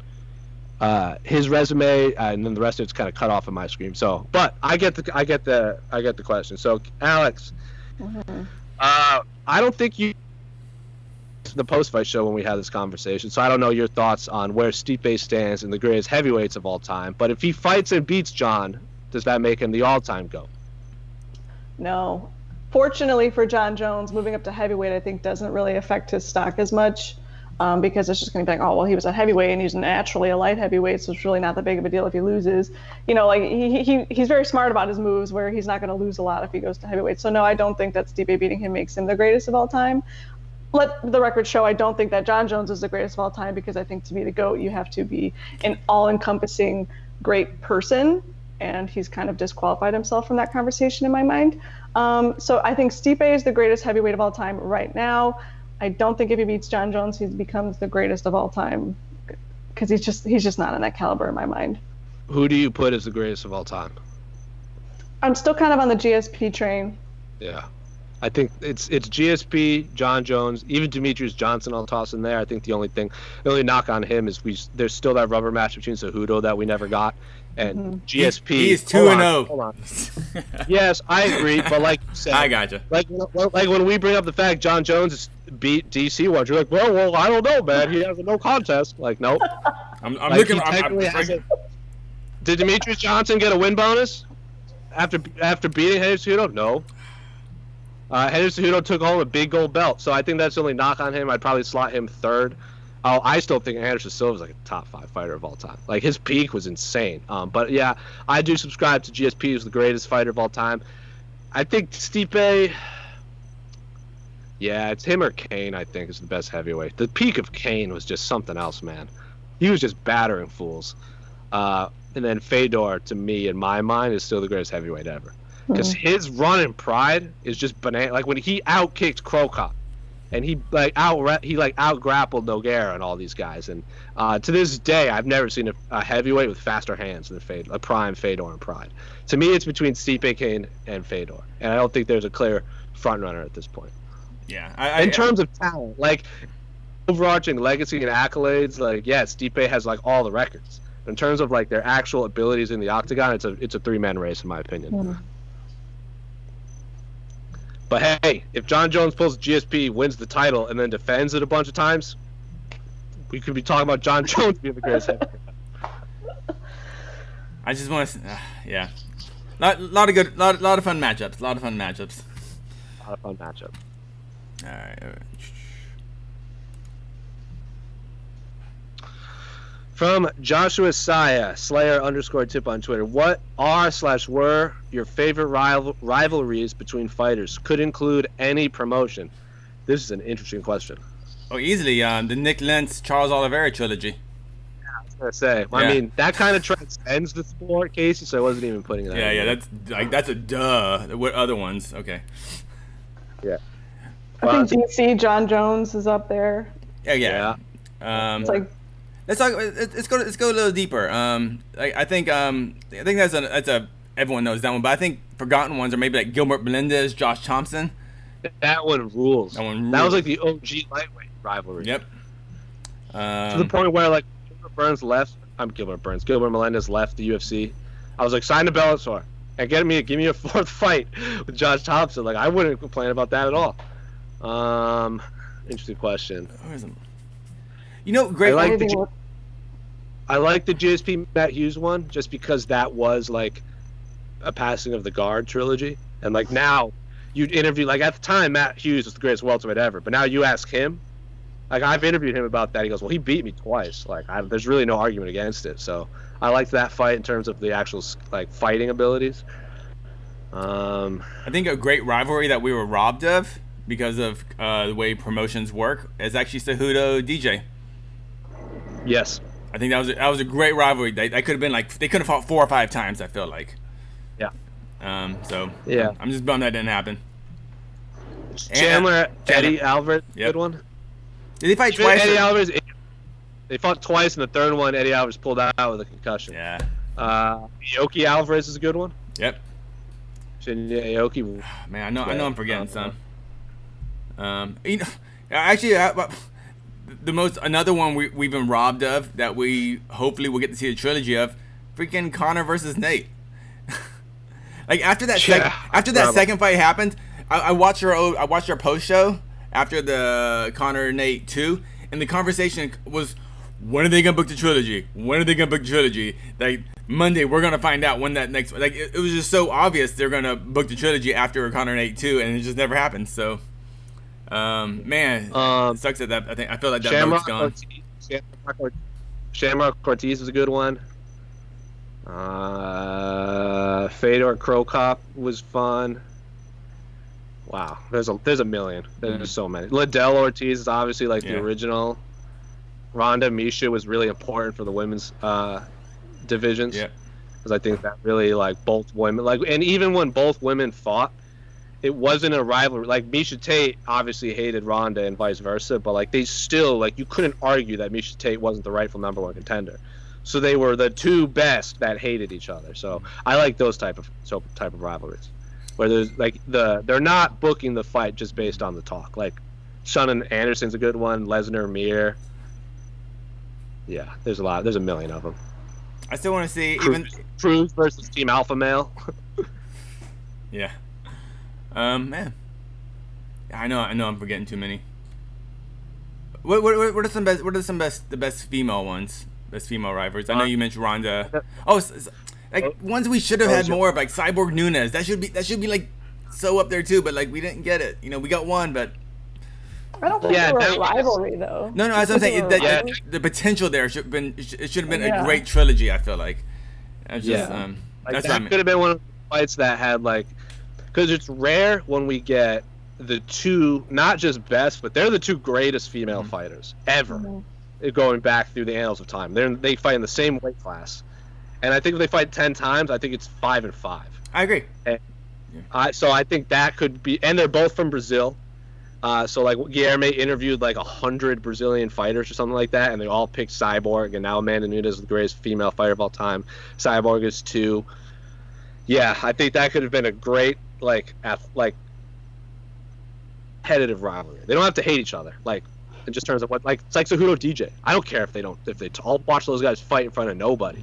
Speaker 2: His resume, and then the rest of it's kind of cut off on my screen. So, but I get the question. So, Alex, I don't think you the post-fight show when we had this conversation. So I don't know your thoughts on where Stipe stands in the greatest heavyweights of all time. But if he fights and beats Jon, does that make him the all-time GOAT?
Speaker 3: No. Fortunately for Jon Jones, moving up to heavyweight, I think doesn't really affect his stock as much. Because it's just going to be like, oh, well, he was a heavyweight and he's naturally a light heavyweight, so it's really not that big of a deal if he loses. You know, like he's very smart about his moves where he's not going to lose a lot if he goes to heavyweight. So, no, I don't think that Stipe beating him makes him the greatest of all time. Let the record show I don't think that Jon Jones is the greatest of all time because I think to be the GOAT, you have to be an all-encompassing great person, and he's kind of disqualified himself from that conversation in my mind. So I think Stipe is the greatest heavyweight of all time right now. I don't think if he beats Jon Jones, he becomes the greatest of all time because he's just not in that caliber in my mind.
Speaker 2: Who do you put as the greatest of all time?
Speaker 3: I'm still kind of on the GSP train.
Speaker 2: Yeah. I think it's GSP, Jon Jones, even Demetrius Johnson I'll toss in there. I think the only knock on him is there's still that rubber match between Cejudo that we never got. And GSP.
Speaker 1: He's 2-0.
Speaker 2: Hold on. Yes, I agree, but like you said,
Speaker 1: I gotcha.
Speaker 2: Like when we bring up the fact Jon Jones beat DC once, you're like, well, I don't know, man. He has a no contest. Like, nope.
Speaker 1: I'm looking.
Speaker 2: Did Demetrius Johnson get a win bonus after beating Hideo Cejudo? No. Hideo Cejudo took home a big gold belt, so I think that's the only knock on him. I'd probably slot him third. I still think Anderson Silva is like a top 5 fighter of all time. Like his peak was insane. But yeah, I do subscribe to GSP as the greatest fighter of all time. I think Stipe, yeah, it's him or Kane. I think is the best heavyweight. The peak of Kane was just something else, man. He was just battering fools. And then Fedor, to me, in my mind, is still the greatest heavyweight ever. Because his run in Pride is just banana. Like when he outkicked Krokop. And he out grappled Nogueira and all these guys. And to this day, I've never seen a heavyweight with faster hands than a prime Fedor and Pride. To me, it's between Stipe, Kane, and Fedor. And I don't think there's a clear front runner at this point.
Speaker 1: Yeah.
Speaker 2: In terms of talent, like overarching legacy and accolades, like yeah, Stipe has like all the records. In terms of like their actual abilities in the octagon, it's a 3-man race in my opinion. But hey, if Jon Jones pulls GSP, wins the title, and then defends it a bunch of times, we could be talking about Jon Jones being the greatest heavyweight.
Speaker 1: I just want to, yeah, lot of fun matchups. A lot of fun matchups. All right.
Speaker 2: From Joshua Saya, Slayer_tip on Twitter. What are/were your favorite rivalries between fighters? Could include any promotion. This is an interesting question.
Speaker 1: Oh, easily. The Nick Lentz, Charles Oliveira trilogy.
Speaker 2: Yeah, I was gonna say. I mean, that kind of transcends the sport, Casey. So I wasn't even putting that.
Speaker 1: Yeah. That's a duh. What other ones? Okay.
Speaker 2: Yeah.
Speaker 3: I think DC Jon Jones is up there.
Speaker 1: Yeah.
Speaker 3: It's like.
Speaker 1: Let's talk. Let's go a little deeper. I think that's a everyone knows that one, but I think forgotten ones are maybe like Gilbert Melendez, Josh Thompson.
Speaker 2: That one rules. That was like the OG lightweight rivalry.
Speaker 1: Yep.
Speaker 2: To the point where like Gilbert Melendez left the UFC. I was like, sign to Bellator and give me a 4th fight with Josh Thompson. Like I wouldn't complain about that at all. Interesting question.
Speaker 1: You know, great.
Speaker 2: I like the GSP Matt Hughes one just because that was like a passing of the guard trilogy, and like now you'd interview like at the time Matt Hughes was the greatest welterweight ever, but now you ask him, like I've interviewed him about that. He goes, well, he beat me twice. Like there's really no argument against it. So I liked that fight in terms of the actual like fighting abilities.
Speaker 1: I think a great rivalry that we were robbed of because of the way promotions work is actually Cejudo DJ.
Speaker 2: Yes.
Speaker 1: I think that was a great rivalry. That could have been like they could have fought 4 or 5 times. I feel like.
Speaker 2: Yeah.
Speaker 1: So
Speaker 2: yeah,
Speaker 1: I'm just bummed that didn't happen.
Speaker 2: Chandler, Eddie Alvarez,
Speaker 1: yep.
Speaker 2: Good one.
Speaker 1: Did they fight twice?
Speaker 2: Eddie Alvarez. They fought twice, and the third one, Eddie Alvarez pulled out with a concussion.
Speaker 1: Yeah.
Speaker 2: Aoki Alvarez is a good one.
Speaker 1: Yep.
Speaker 2: Shinya Aoki.
Speaker 1: Man, I know I'm forgetting some. You know, actually, another one we've been robbed of that we hopefully will get to see a trilogy of, freaking Conor versus Nate. Like after that second fight happened, I watched our post show after the Conor Nate 2, and the conversation was, when are they gonna book the trilogy? When are they gonna book the trilogy? Like Monday, we're gonna find out when that next. Like it was just so obvious they're gonna book the trilogy after Conor Nate 2, and it just never happened. So, man, it sucks that I feel like that boat's gone.
Speaker 2: Shamrock Ortiz is a good one. Fedor Krokop was fun. Wow, there's a million. There's so many. Liddell Ortiz is obviously like the original. Ronda Misha was really important for the women's divisions.
Speaker 1: Yeah.
Speaker 2: Because I think that really like both women and even when both women fought, it wasn't a rivalry. Like Misha Tate obviously hated Ronda and vice versa, but like they still like you couldn't argue that Misha Tate wasn't the rightful #1 contender. So they were the two best that hated each other. So I like those type of rivalries, where there's like they're not booking the fight just based on the talk. Like Shun and Anderson's a good one. Lesnar Mir. Yeah, there's a million of them.
Speaker 1: I still want to see
Speaker 2: Cruz versus Team Alpha Male.
Speaker 1: Yeah. Man. I know I'm forgetting too many. What are the best female ones? Best female rivals. I know you mentioned Ronda. Oh, ones we should have had more of, like Cyborg Nunes. That should be like so up there too, but like we didn't get it. You know, we got one, but
Speaker 3: I don't think they were a rivalry though.
Speaker 1: No, that's what I'm saying. The potential there should have been a great trilogy. I feel like. That's just, that's
Speaker 2: that could have been one of the fights that had like, because it's rare when we get the two, not just best, but they're the two greatest female fighters ever, going back through the annals of time. They fight in the same weight class, and I think if they fight 10 times, I think it's 5 and 5.
Speaker 1: I agree.
Speaker 2: So I think that could be, and they're both from Brazil. So like Guilherme interviewed like 100 Brazilian fighters or something like that, and they all picked Cyborg, and now Amanda Nunes is the greatest female fighter of all time. Cyborg is 2. Yeah, I think that could have been a great like competitive rivalry. They don't have to hate each other. Like it just turns out it's like Cejudo DJ. I don't care if they all watch those guys fight in front of nobody,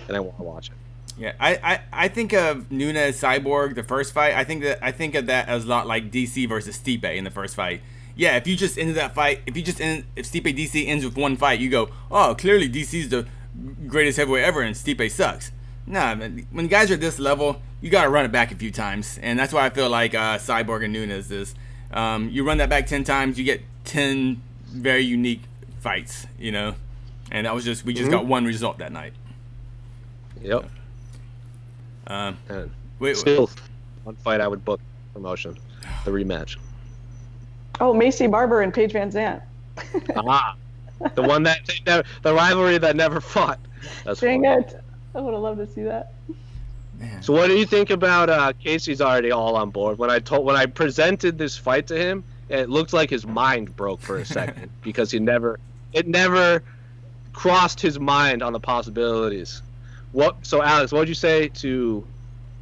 Speaker 2: and I want to watch it.
Speaker 1: Yeah, I think of Nunes Cyborg, the first fight. I think of that as a lot like DC versus Stipe in the first fight. Yeah, if you just ended that fight, if Stipe DC ends with one fight, you go, oh, clearly DC's the greatest heavyweight ever and Stipe sucks. Nah, man, when guys are this level, you gotta run it back a few times, and that's why I feel like Cyborg and Nunes is. You run that back 10 times, you get 10 very unique fights, you know, and that was we just got one result that night.
Speaker 2: Yep.
Speaker 1: Wait,
Speaker 2: still, one fight I would book promotion, the rematch.
Speaker 3: Oh, Macey Barber and Paige VanZandt.
Speaker 2: The one the rivalry that never fought. That's
Speaker 3: Dang
Speaker 2: funny.
Speaker 3: it! I would have loved to see that.
Speaker 1: Man.
Speaker 2: So what do you think about Casey's already all on board? When I presented this fight to him, it looked like his mind broke for a second because it never crossed his mind on the possibilities. So Alex, what would you say to,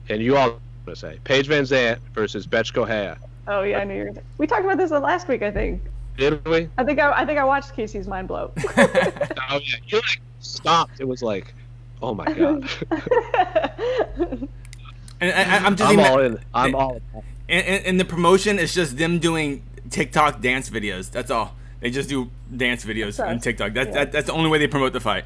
Speaker 2: and you all going to say, Paige VanZandt versus Bethe Correia?
Speaker 3: Oh yeah, I knew you were. We talked about this last week, I think.
Speaker 2: Did we?
Speaker 3: I think I watched Casey's mind blow.
Speaker 2: Oh yeah, you like stopped. It was like, oh my god.
Speaker 1: And I'm
Speaker 2: all in. I'm all in.
Speaker 1: And the promotion is just them doing TikTok dance videos. That's all. They just do dance videos on TikTok. That's the only way they promote the fight.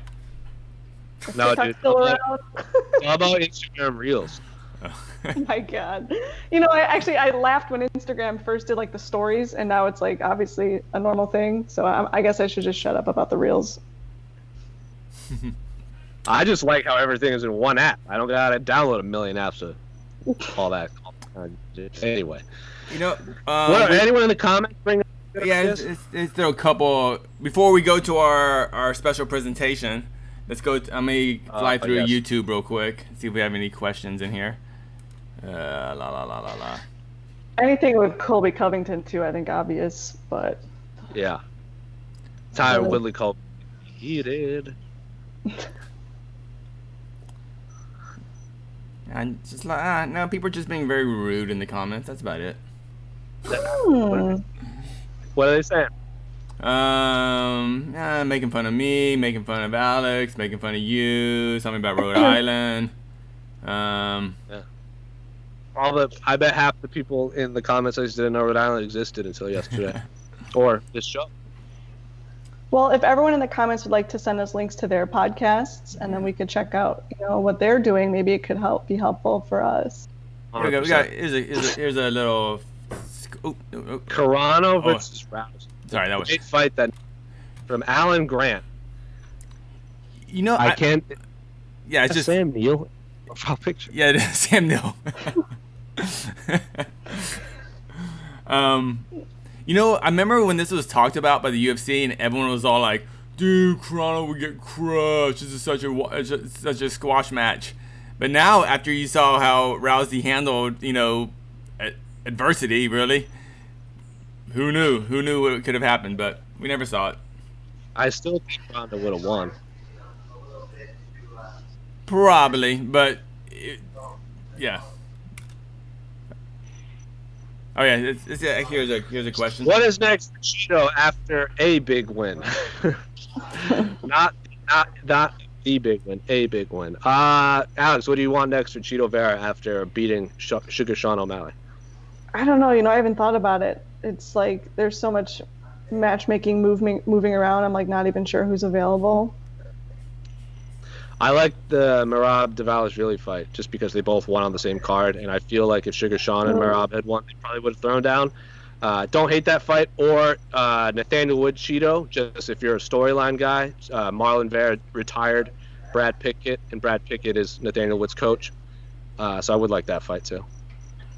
Speaker 2: No, dude. How about Instagram Reels?
Speaker 3: Oh my god. You know, I laughed when Instagram first did like the stories, and now it's like obviously a normal thing. So I guess I should just shut up about the Reels.
Speaker 2: I just like how everything is in one app. I don't gotta download a million apps to all that. Anyway,
Speaker 1: anyone
Speaker 2: in the comments bring?
Speaker 1: Yeah, let's throw a couple before we go to our special presentation. Let's go. Let me fly through YouTube real quick. See if we have any questions in here.
Speaker 3: Anything with Colby Covington too, I think obvious, but
Speaker 2: yeah, Tyler Woodley called heated.
Speaker 1: And just no, people are just being very rude in the comments. That's about it.
Speaker 2: What are they saying?
Speaker 1: Making fun of me, making fun of Alex, making fun of you, something about Rhode Island.
Speaker 2: Yeah. I bet half the people in the comments didn't know Rhode Island existed until yesterday, or this show.
Speaker 3: Well, if everyone in the comments would like to send us links to their podcasts, and then we could check out, what they're doing, maybe it could be helpful for us.
Speaker 1: Here we go. Here's a little.
Speaker 2: Carano versus Rouse.
Speaker 1: Sorry, that was
Speaker 2: great fight that from Alan Grant.
Speaker 1: I
Speaker 2: can't.
Speaker 1: Yeah, it's just
Speaker 2: Sam Neill. Profile picture.
Speaker 1: Yeah, it is Sam Neill. I remember when this was talked about by the UFC, and everyone was all like, "Dude, Carano would get crushed. This is such a squash match." But now, after you saw how Rousey handled, adversity, really, who knew? Who knew what could have happened? But we never saw it.
Speaker 2: I still think Ronda would have won.
Speaker 1: Probably, but yeah. Oh yeah, here's a question.
Speaker 2: What is next for Cheeto after a big win? not the big win, a big win. Alex, what do you want next for Cheeto Vera after beating Sugar Sean O'Malley?
Speaker 3: I don't know. I haven't thought about it. It's like there's so much matchmaking moving around. I'm like not even sure who's available.
Speaker 2: I like the Merab Dvalishvili fight just because they both won on the same card, and I feel like if Sugar Sean and Merab had won, they probably would have thrown down. Don't hate that fight. Or Nathaniel Wood Cheeto, just if you're a storyline guy. Marlon Vera retired Brad Pickett, and Brad Pickett is Nathaniel Wood's coach. So I would like that fight too.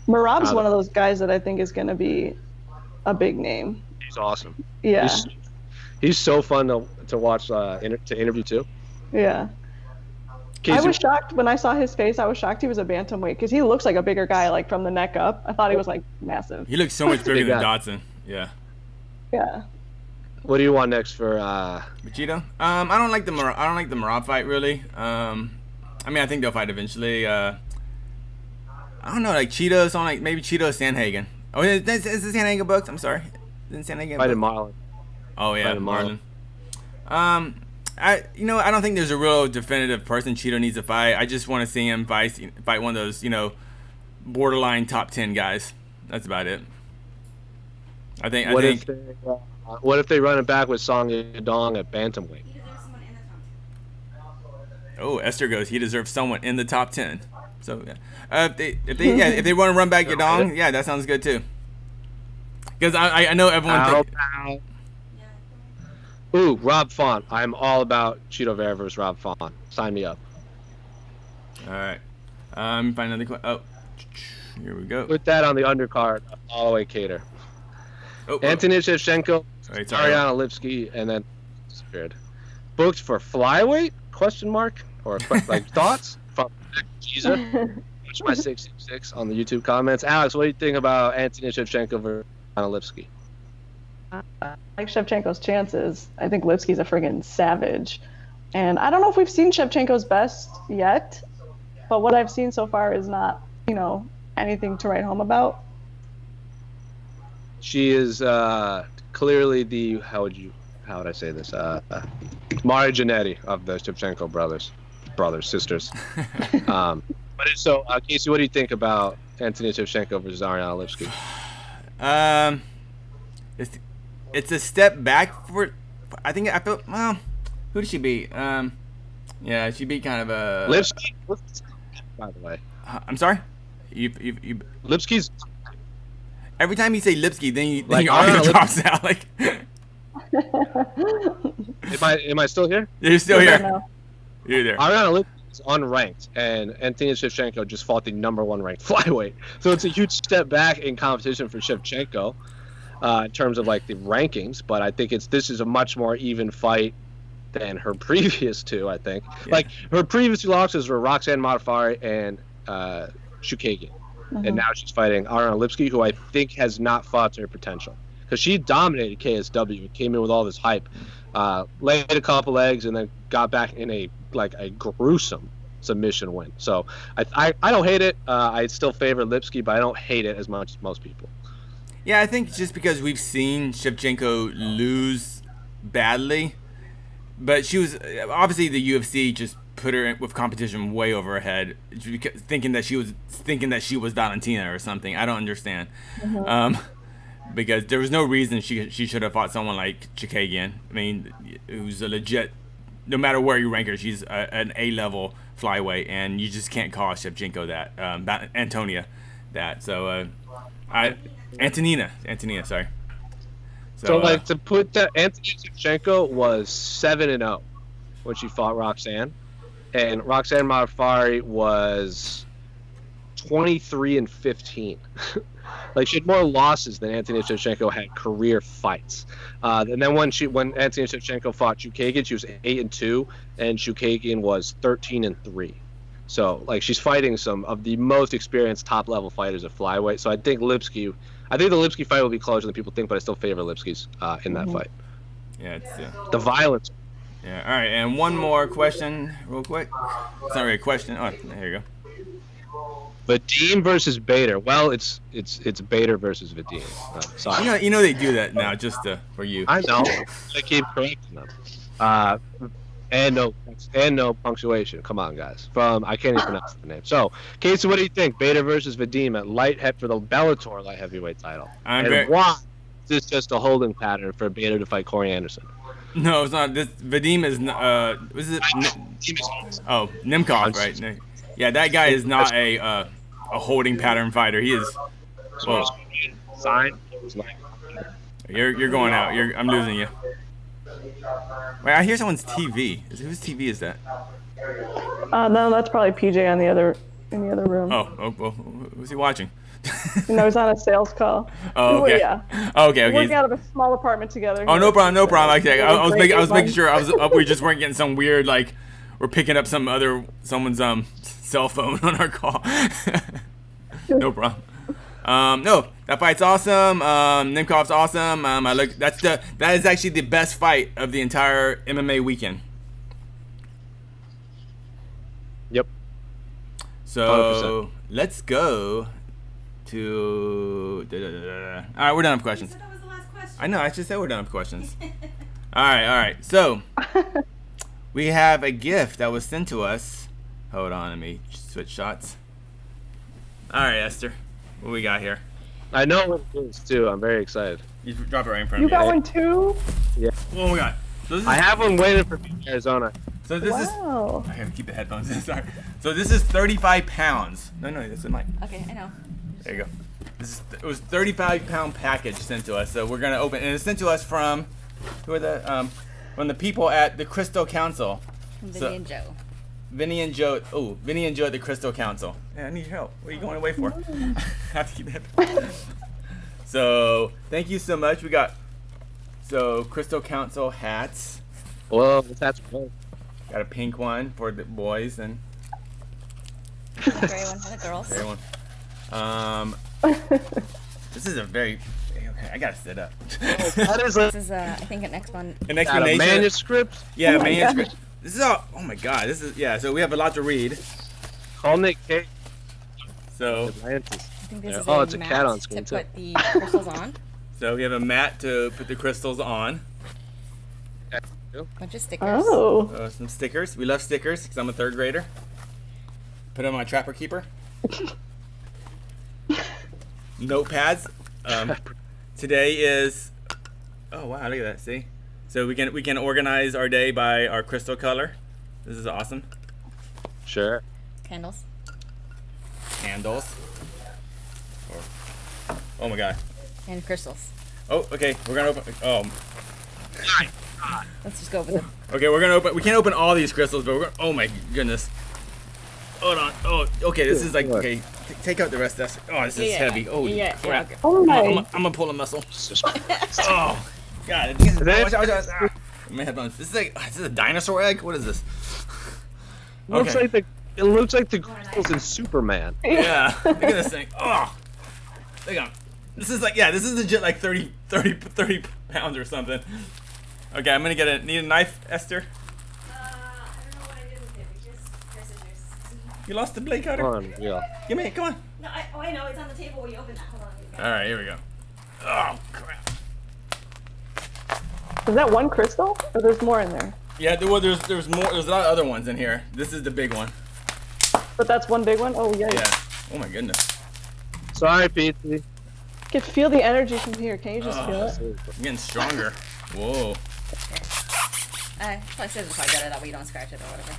Speaker 3: Merab's one of those guys that I think is going to be a big name.
Speaker 2: He's awesome.
Speaker 3: Yeah.
Speaker 2: He's so fun to watch to interview too.
Speaker 3: Yeah. I was shocked when I saw his face. I was shocked he was a bantamweight because he looks like a bigger guy, like from the neck up. I thought he was like massive.
Speaker 1: He looks so much bigger than Dodson. Yeah.
Speaker 3: Yeah.
Speaker 2: What do you want next for
Speaker 1: Cheeto? I don't like the Merab fight really. I think they'll fight eventually. I don't know, like Cheeto's on like maybe Cheeto Sandhagen. Oh, is the Sandhagen books? I'm sorry. Isn't Sandhagen
Speaker 2: fighting Marlon?
Speaker 1: Oh yeah, Marlon. I don't think there's a real definitive person Cheeto needs to fight. I just want to see him fight one of those, borderline top 10 guys. That's about it.
Speaker 2: What if they run it back with Song Yadong at bantamweight?
Speaker 1: Oh, Esther goes. He deserves someone in the top 10. So if they want to run back Yadong, yeah, that sounds good too. Because I know everyone.
Speaker 2: Ooh, Rob Font. I'm all about Cheeto Vera versus Rob Font. Sign me up.
Speaker 1: All right. Find another question. Oh, here we go.
Speaker 2: Put that on the undercard. Holloway Cater. Anthony Shevchenko, Ariana Lipsky, and then disappeared. Booked for flyweight? Question mark? Or like thoughts from Jesus? Watch my 666 on the YouTube comments. Alex, what do you think about Anthony Shevchenko versus Ariana Lipsky?
Speaker 3: I like Shevchenko's chances. I think Lipsky's a friggin' savage. And I don't know if we've seen Shevchenko's best yet, but what I've seen so far is not, anything to write home about.
Speaker 2: She is clearly the, how would I say this? Mari Jannetty of the Shevchenko sisters. Casey, what do you think about Anthony Shevchenko versus Ariana Lipsky?
Speaker 1: It's a step back for. I feel. Well, who did she beat? Yeah, she beat kind of a.
Speaker 2: Lipsky. By the way.
Speaker 1: I'm sorry. You.
Speaker 2: Lipsky's.
Speaker 1: Every time you say Lipsky, then your audio drops out. Like.
Speaker 2: Am I still here?
Speaker 1: You're still here. You're there.
Speaker 2: Ariana Lipsky is unranked, and Anthony Shevchenko just fought the #1 ranked flyweight. So it's a huge step back in competition for Shevchenko in terms of like the rankings. But I think this is a much more even fight than her previous two. I think like her previous two losses were Roxanne Modafferi and Chookagian, and now she's fighting Ariane Lipski, who I think has not fought to her potential because she dominated KSW, came in with all this hype, laid a couple eggs, and then got back in a gruesome submission win. So I don't hate it. I still favor Lipski, but I don't hate it as much as most people.
Speaker 1: Yeah, I think just because we've seen Shevchenko lose badly, but she was obviously the UFC just put her with competition way over her head, thinking that she was Valentina or something. I don't understand, because there was no reason she should have fought someone like Chookagian. I mean, who's a legit. No matter where you rank her, she's an A-level flyweight, and you just can't call Shevchenko that, Antonia, that. So, Antonina, sorry.
Speaker 2: So like to put that, Anthony Shevchenko was 7-0 when she fought Roxanne, and Roxanne Modafferi was 23-15. Like she had more losses than Anthony Shevchenko had career fights. And then when Anthony Shevchenko fought Chookagian, she was 8-2, and Chookagian was 13-3. So like she's fighting some of the most experienced top level fighters at flyweight. So I think the Lipski fight will be closer than people think, but I still favor Lipski's in that fight.
Speaker 1: Yeah, it's
Speaker 2: the violence.
Speaker 1: Yeah. All right, and one more question, real quick. It's not really a question. Oh, there you go.
Speaker 2: Vadim versus Bader. Well, it's Bader versus Vadim. Sorry.
Speaker 1: You know they do that now just for you.
Speaker 2: I know. I keep correcting them. And no punctuation. Come on, guys. I can't even pronounce the name. So, Casey, what do you think? Bader versus Vadim at for the Bellator light heavyweight title. Why is this just a holding pattern for Bader to fight Corey Anderson?
Speaker 1: No, it's not. This Vadim is Nemkov, right? Yeah, that guy is not a holding pattern fighter. He is. Whoa. You're going out. I'm losing you. Wait, I hear someone's TV. Whose TV is that?
Speaker 3: No, that's probably PJ in the other room.
Speaker 1: Oh, well, who's he watching?
Speaker 3: He's on a sales call.
Speaker 1: Oh, okay.
Speaker 3: Yeah.
Speaker 1: Okay.
Speaker 3: We're working out of a small apartment together.
Speaker 1: Oh, no problem. Okay, I was making sure we just weren't getting some weird we're picking up someone's cell phone on our call. No problem. No, that fight's awesome. Nemkov's awesome. That is actually the best fight of the entire MMA weekend.
Speaker 2: Yep.
Speaker 1: So 100%. Let's go to. All right, we're done with questions.
Speaker 4: You said that was the last question.
Speaker 1: I know. I just said we're done with questions. All right. So we have a gift that was sent to us. Hold on, let me switch shots. All right, Esther. What we got here?
Speaker 2: I know what it is too. I'm very excited.
Speaker 1: You drop it right in front
Speaker 3: You
Speaker 1: of me.
Speaker 3: got one too?
Speaker 2: Yeah.
Speaker 1: What we got? So
Speaker 2: I have one waiting for me in Arizona.
Speaker 1: So this
Speaker 3: Wow.
Speaker 1: is. I have to keep the headphones in. Sorry. So this is 35 pounds. No, that's the mic.
Speaker 4: Okay, I know.
Speaker 1: There you go. It was 35-pound package sent to us. So we're gonna open, and it's sent to us from from the people at the Crystal Council.
Speaker 4: Vinny and Joe.
Speaker 1: Vinny and Joe. Oh, Vinny and Joe at the Crystal Council. Yeah, I need your help. What are you going away for? I have to keep that. So thank you so much. We got Crystal Council hats.
Speaker 2: Well, this hat's cool.
Speaker 1: Got a pink one for the boys and
Speaker 4: Gray one for the girls.
Speaker 1: gray one. This is a very. Okay, I gotta sit up.
Speaker 2: That is
Speaker 4: This is, I think, an next one.
Speaker 1: An
Speaker 2: a
Speaker 1: explanation.
Speaker 2: manuscript.
Speaker 1: Yeah,
Speaker 3: Oh my
Speaker 1: manuscript. This is all. Oh my god. This is so we have a lot to read.
Speaker 2: Call Nick Cage.
Speaker 1: So
Speaker 2: Atlantis.
Speaker 4: I think this is
Speaker 2: it's a
Speaker 4: mat
Speaker 2: cat on screen,
Speaker 4: to
Speaker 2: too.
Speaker 4: put the crystals on.
Speaker 1: we have a mat to put the crystals on.
Speaker 4: Bunch of stickers.
Speaker 3: Oh.
Speaker 1: Some stickers. We love stickers because I'm a third grader. Put on my Trapper Keeper. Notepads. Today is. Oh wow! Look at that. See, so we can organize our day by our crystal color. This is awesome.
Speaker 2: Sure.
Speaker 4: Candles.
Speaker 1: Candles. Oh my god.
Speaker 4: And crystals.
Speaker 1: Oh, okay. We're gonna open. Oh.
Speaker 4: Let's just go with it.
Speaker 1: Okay, we're gonna open. We can't open all these crystals, but we're gonna. Oh my goodness. Hold on. Oh, okay. This is like okay. Take out the rest. That's this is heavy. Oh, crap.
Speaker 4: Okay.
Speaker 3: Oh my.
Speaker 1: I'm gonna pull a muscle. Oh, God. My headphones. This is a dinosaur egg. What is this?
Speaker 2: It looks like the crystals in Superman.
Speaker 1: Yeah. Look at this thing. Oh, look at. This is legit like 30 pounds or something. Okay, I'm gonna get it. Need a knife, Esther?
Speaker 4: I don't know what I did with it. We just press scissors.
Speaker 1: You lost the blade cutter?
Speaker 2: Come on, yeah.
Speaker 1: Give me it. Come on.
Speaker 4: No, I know. It's on the table when you open that. Hold on.
Speaker 1: All right, here we go. Oh crap.
Speaker 3: Is that one crystal? Or there's more in there?
Speaker 1: Yeah, there's more. There's a lot of other ones in here. This is the big one.
Speaker 3: But that's one big one? Oh, yeah.
Speaker 1: Yeah. Oh my goodness.
Speaker 2: Sorry, Pete.
Speaker 3: You can feel the energy from here. Can you just feel it?
Speaker 1: I'm getting stronger. Whoa.
Speaker 4: Probably scissors probably better that way you don't scratch it or whatever.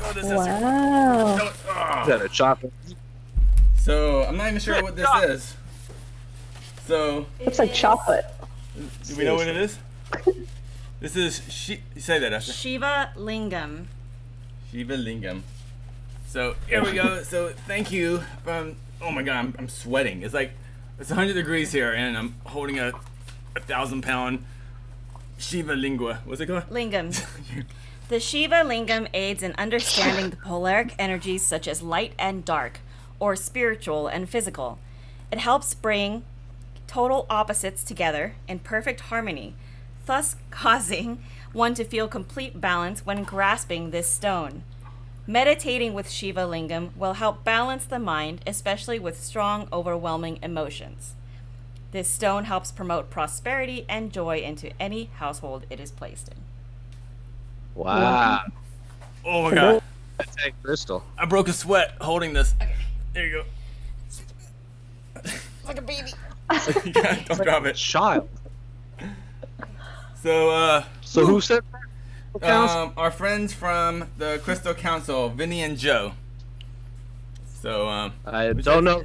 Speaker 1: Oh, this is.
Speaker 3: Wow.
Speaker 1: Oh.
Speaker 2: Is that a chocolate?
Speaker 1: So I'm not even sure what this is. So
Speaker 3: Looks like chocolate.
Speaker 1: do we know what it is? This is say that, Esther.
Speaker 4: Shiva Lingam.
Speaker 1: Shiva Lingam. So here we go. So thank you from. Oh my God, I'm sweating. It's 100 degrees here, and I'm holding a 1,000-pound Shiva Lingua. What's it called?
Speaker 4: Lingam. The Shiva Lingam aids in understanding the polaric energies such as light and dark, or spiritual and physical. It helps bring total opposites together in perfect harmony, thus causing one to feel complete balance when grasping this stone. Meditating with Shiva Lingam will help balance the mind, especially with strong, overwhelming emotions. This stone helps promote prosperity and joy into any household it is placed in.
Speaker 2: Wow.
Speaker 1: Oh my God.
Speaker 2: That's a crystal.
Speaker 1: I broke a sweat holding this.
Speaker 4: Okay.
Speaker 1: There you
Speaker 4: It's like a baby.
Speaker 1: go. Don't drop it.
Speaker 2: Child.
Speaker 1: So
Speaker 2: So who said that?
Speaker 1: our friends from the Crystal Council, Vinny and Joe. So
Speaker 2: I don't know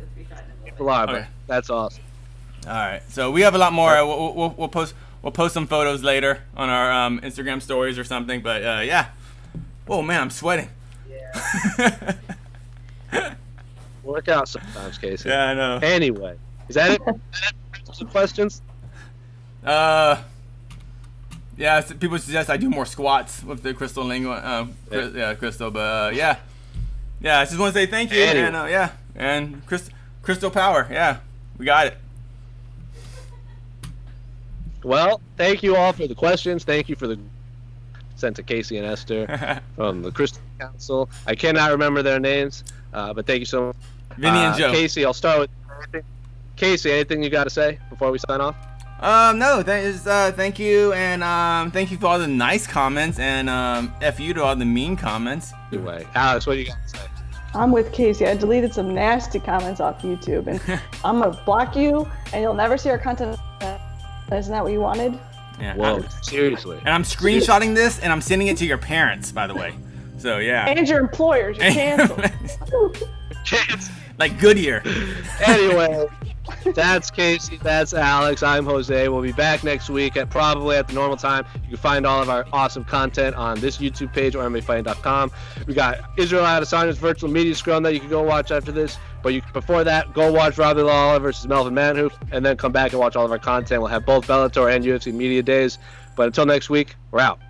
Speaker 2: people are, but
Speaker 1: Okay.
Speaker 2: that's awesome.
Speaker 1: all right. So we have a lot more. We'll post some photos later on our Instagram stories or something. But yeah. Oh man, I'm sweating. Yeah.
Speaker 2: Work out sometimes, Casey.
Speaker 1: Yeah, I know.
Speaker 2: Anyway, is that it? Some questions?
Speaker 1: Yeah, people suggest I do more squats with the crystal lingua. Crystal, but yeah. I just want to say thank you,
Speaker 2: Anyway.
Speaker 1: and crystal power. Yeah, we got it.
Speaker 2: Well, thank you all for the questions. Thank you for the sent to Casey and Esther from the Crystal Council. I cannot remember their names, but thank you so much.
Speaker 1: Vinny and Joe.
Speaker 2: Casey, I'll start with Casey. Anything you got to say before we sign off?
Speaker 1: No, thank you, and thank you for all the nice comments, and F you to all the mean comments.
Speaker 2: Anyway, Alex, what do you got to say?
Speaker 3: I'm with Casey. I deleted some nasty comments off YouTube, and I'm going to block you, and you'll never see our content. Isn't that what you wanted?
Speaker 1: Yeah.
Speaker 2: Whoa, seriously.
Speaker 1: And I'm screenshotting this, and I'm sending it to your parents, by the way. So yeah.
Speaker 3: And your employers. You're canceled.
Speaker 1: Like Goodyear.
Speaker 2: Anyway, that's Casey. That's Alex. I'm Jose. We'll be back next week probably at the normal time. You can find all of our awesome content on this YouTube page or MMAfighting.com. We got Israel Adesanya's virtual media scrum that you can go watch after this. But before that, go watch Robbie Lawler versus Melvin Manhoef, and then come back and watch all of our content. We'll have both Bellator and UFC media days. But until next week, we're out.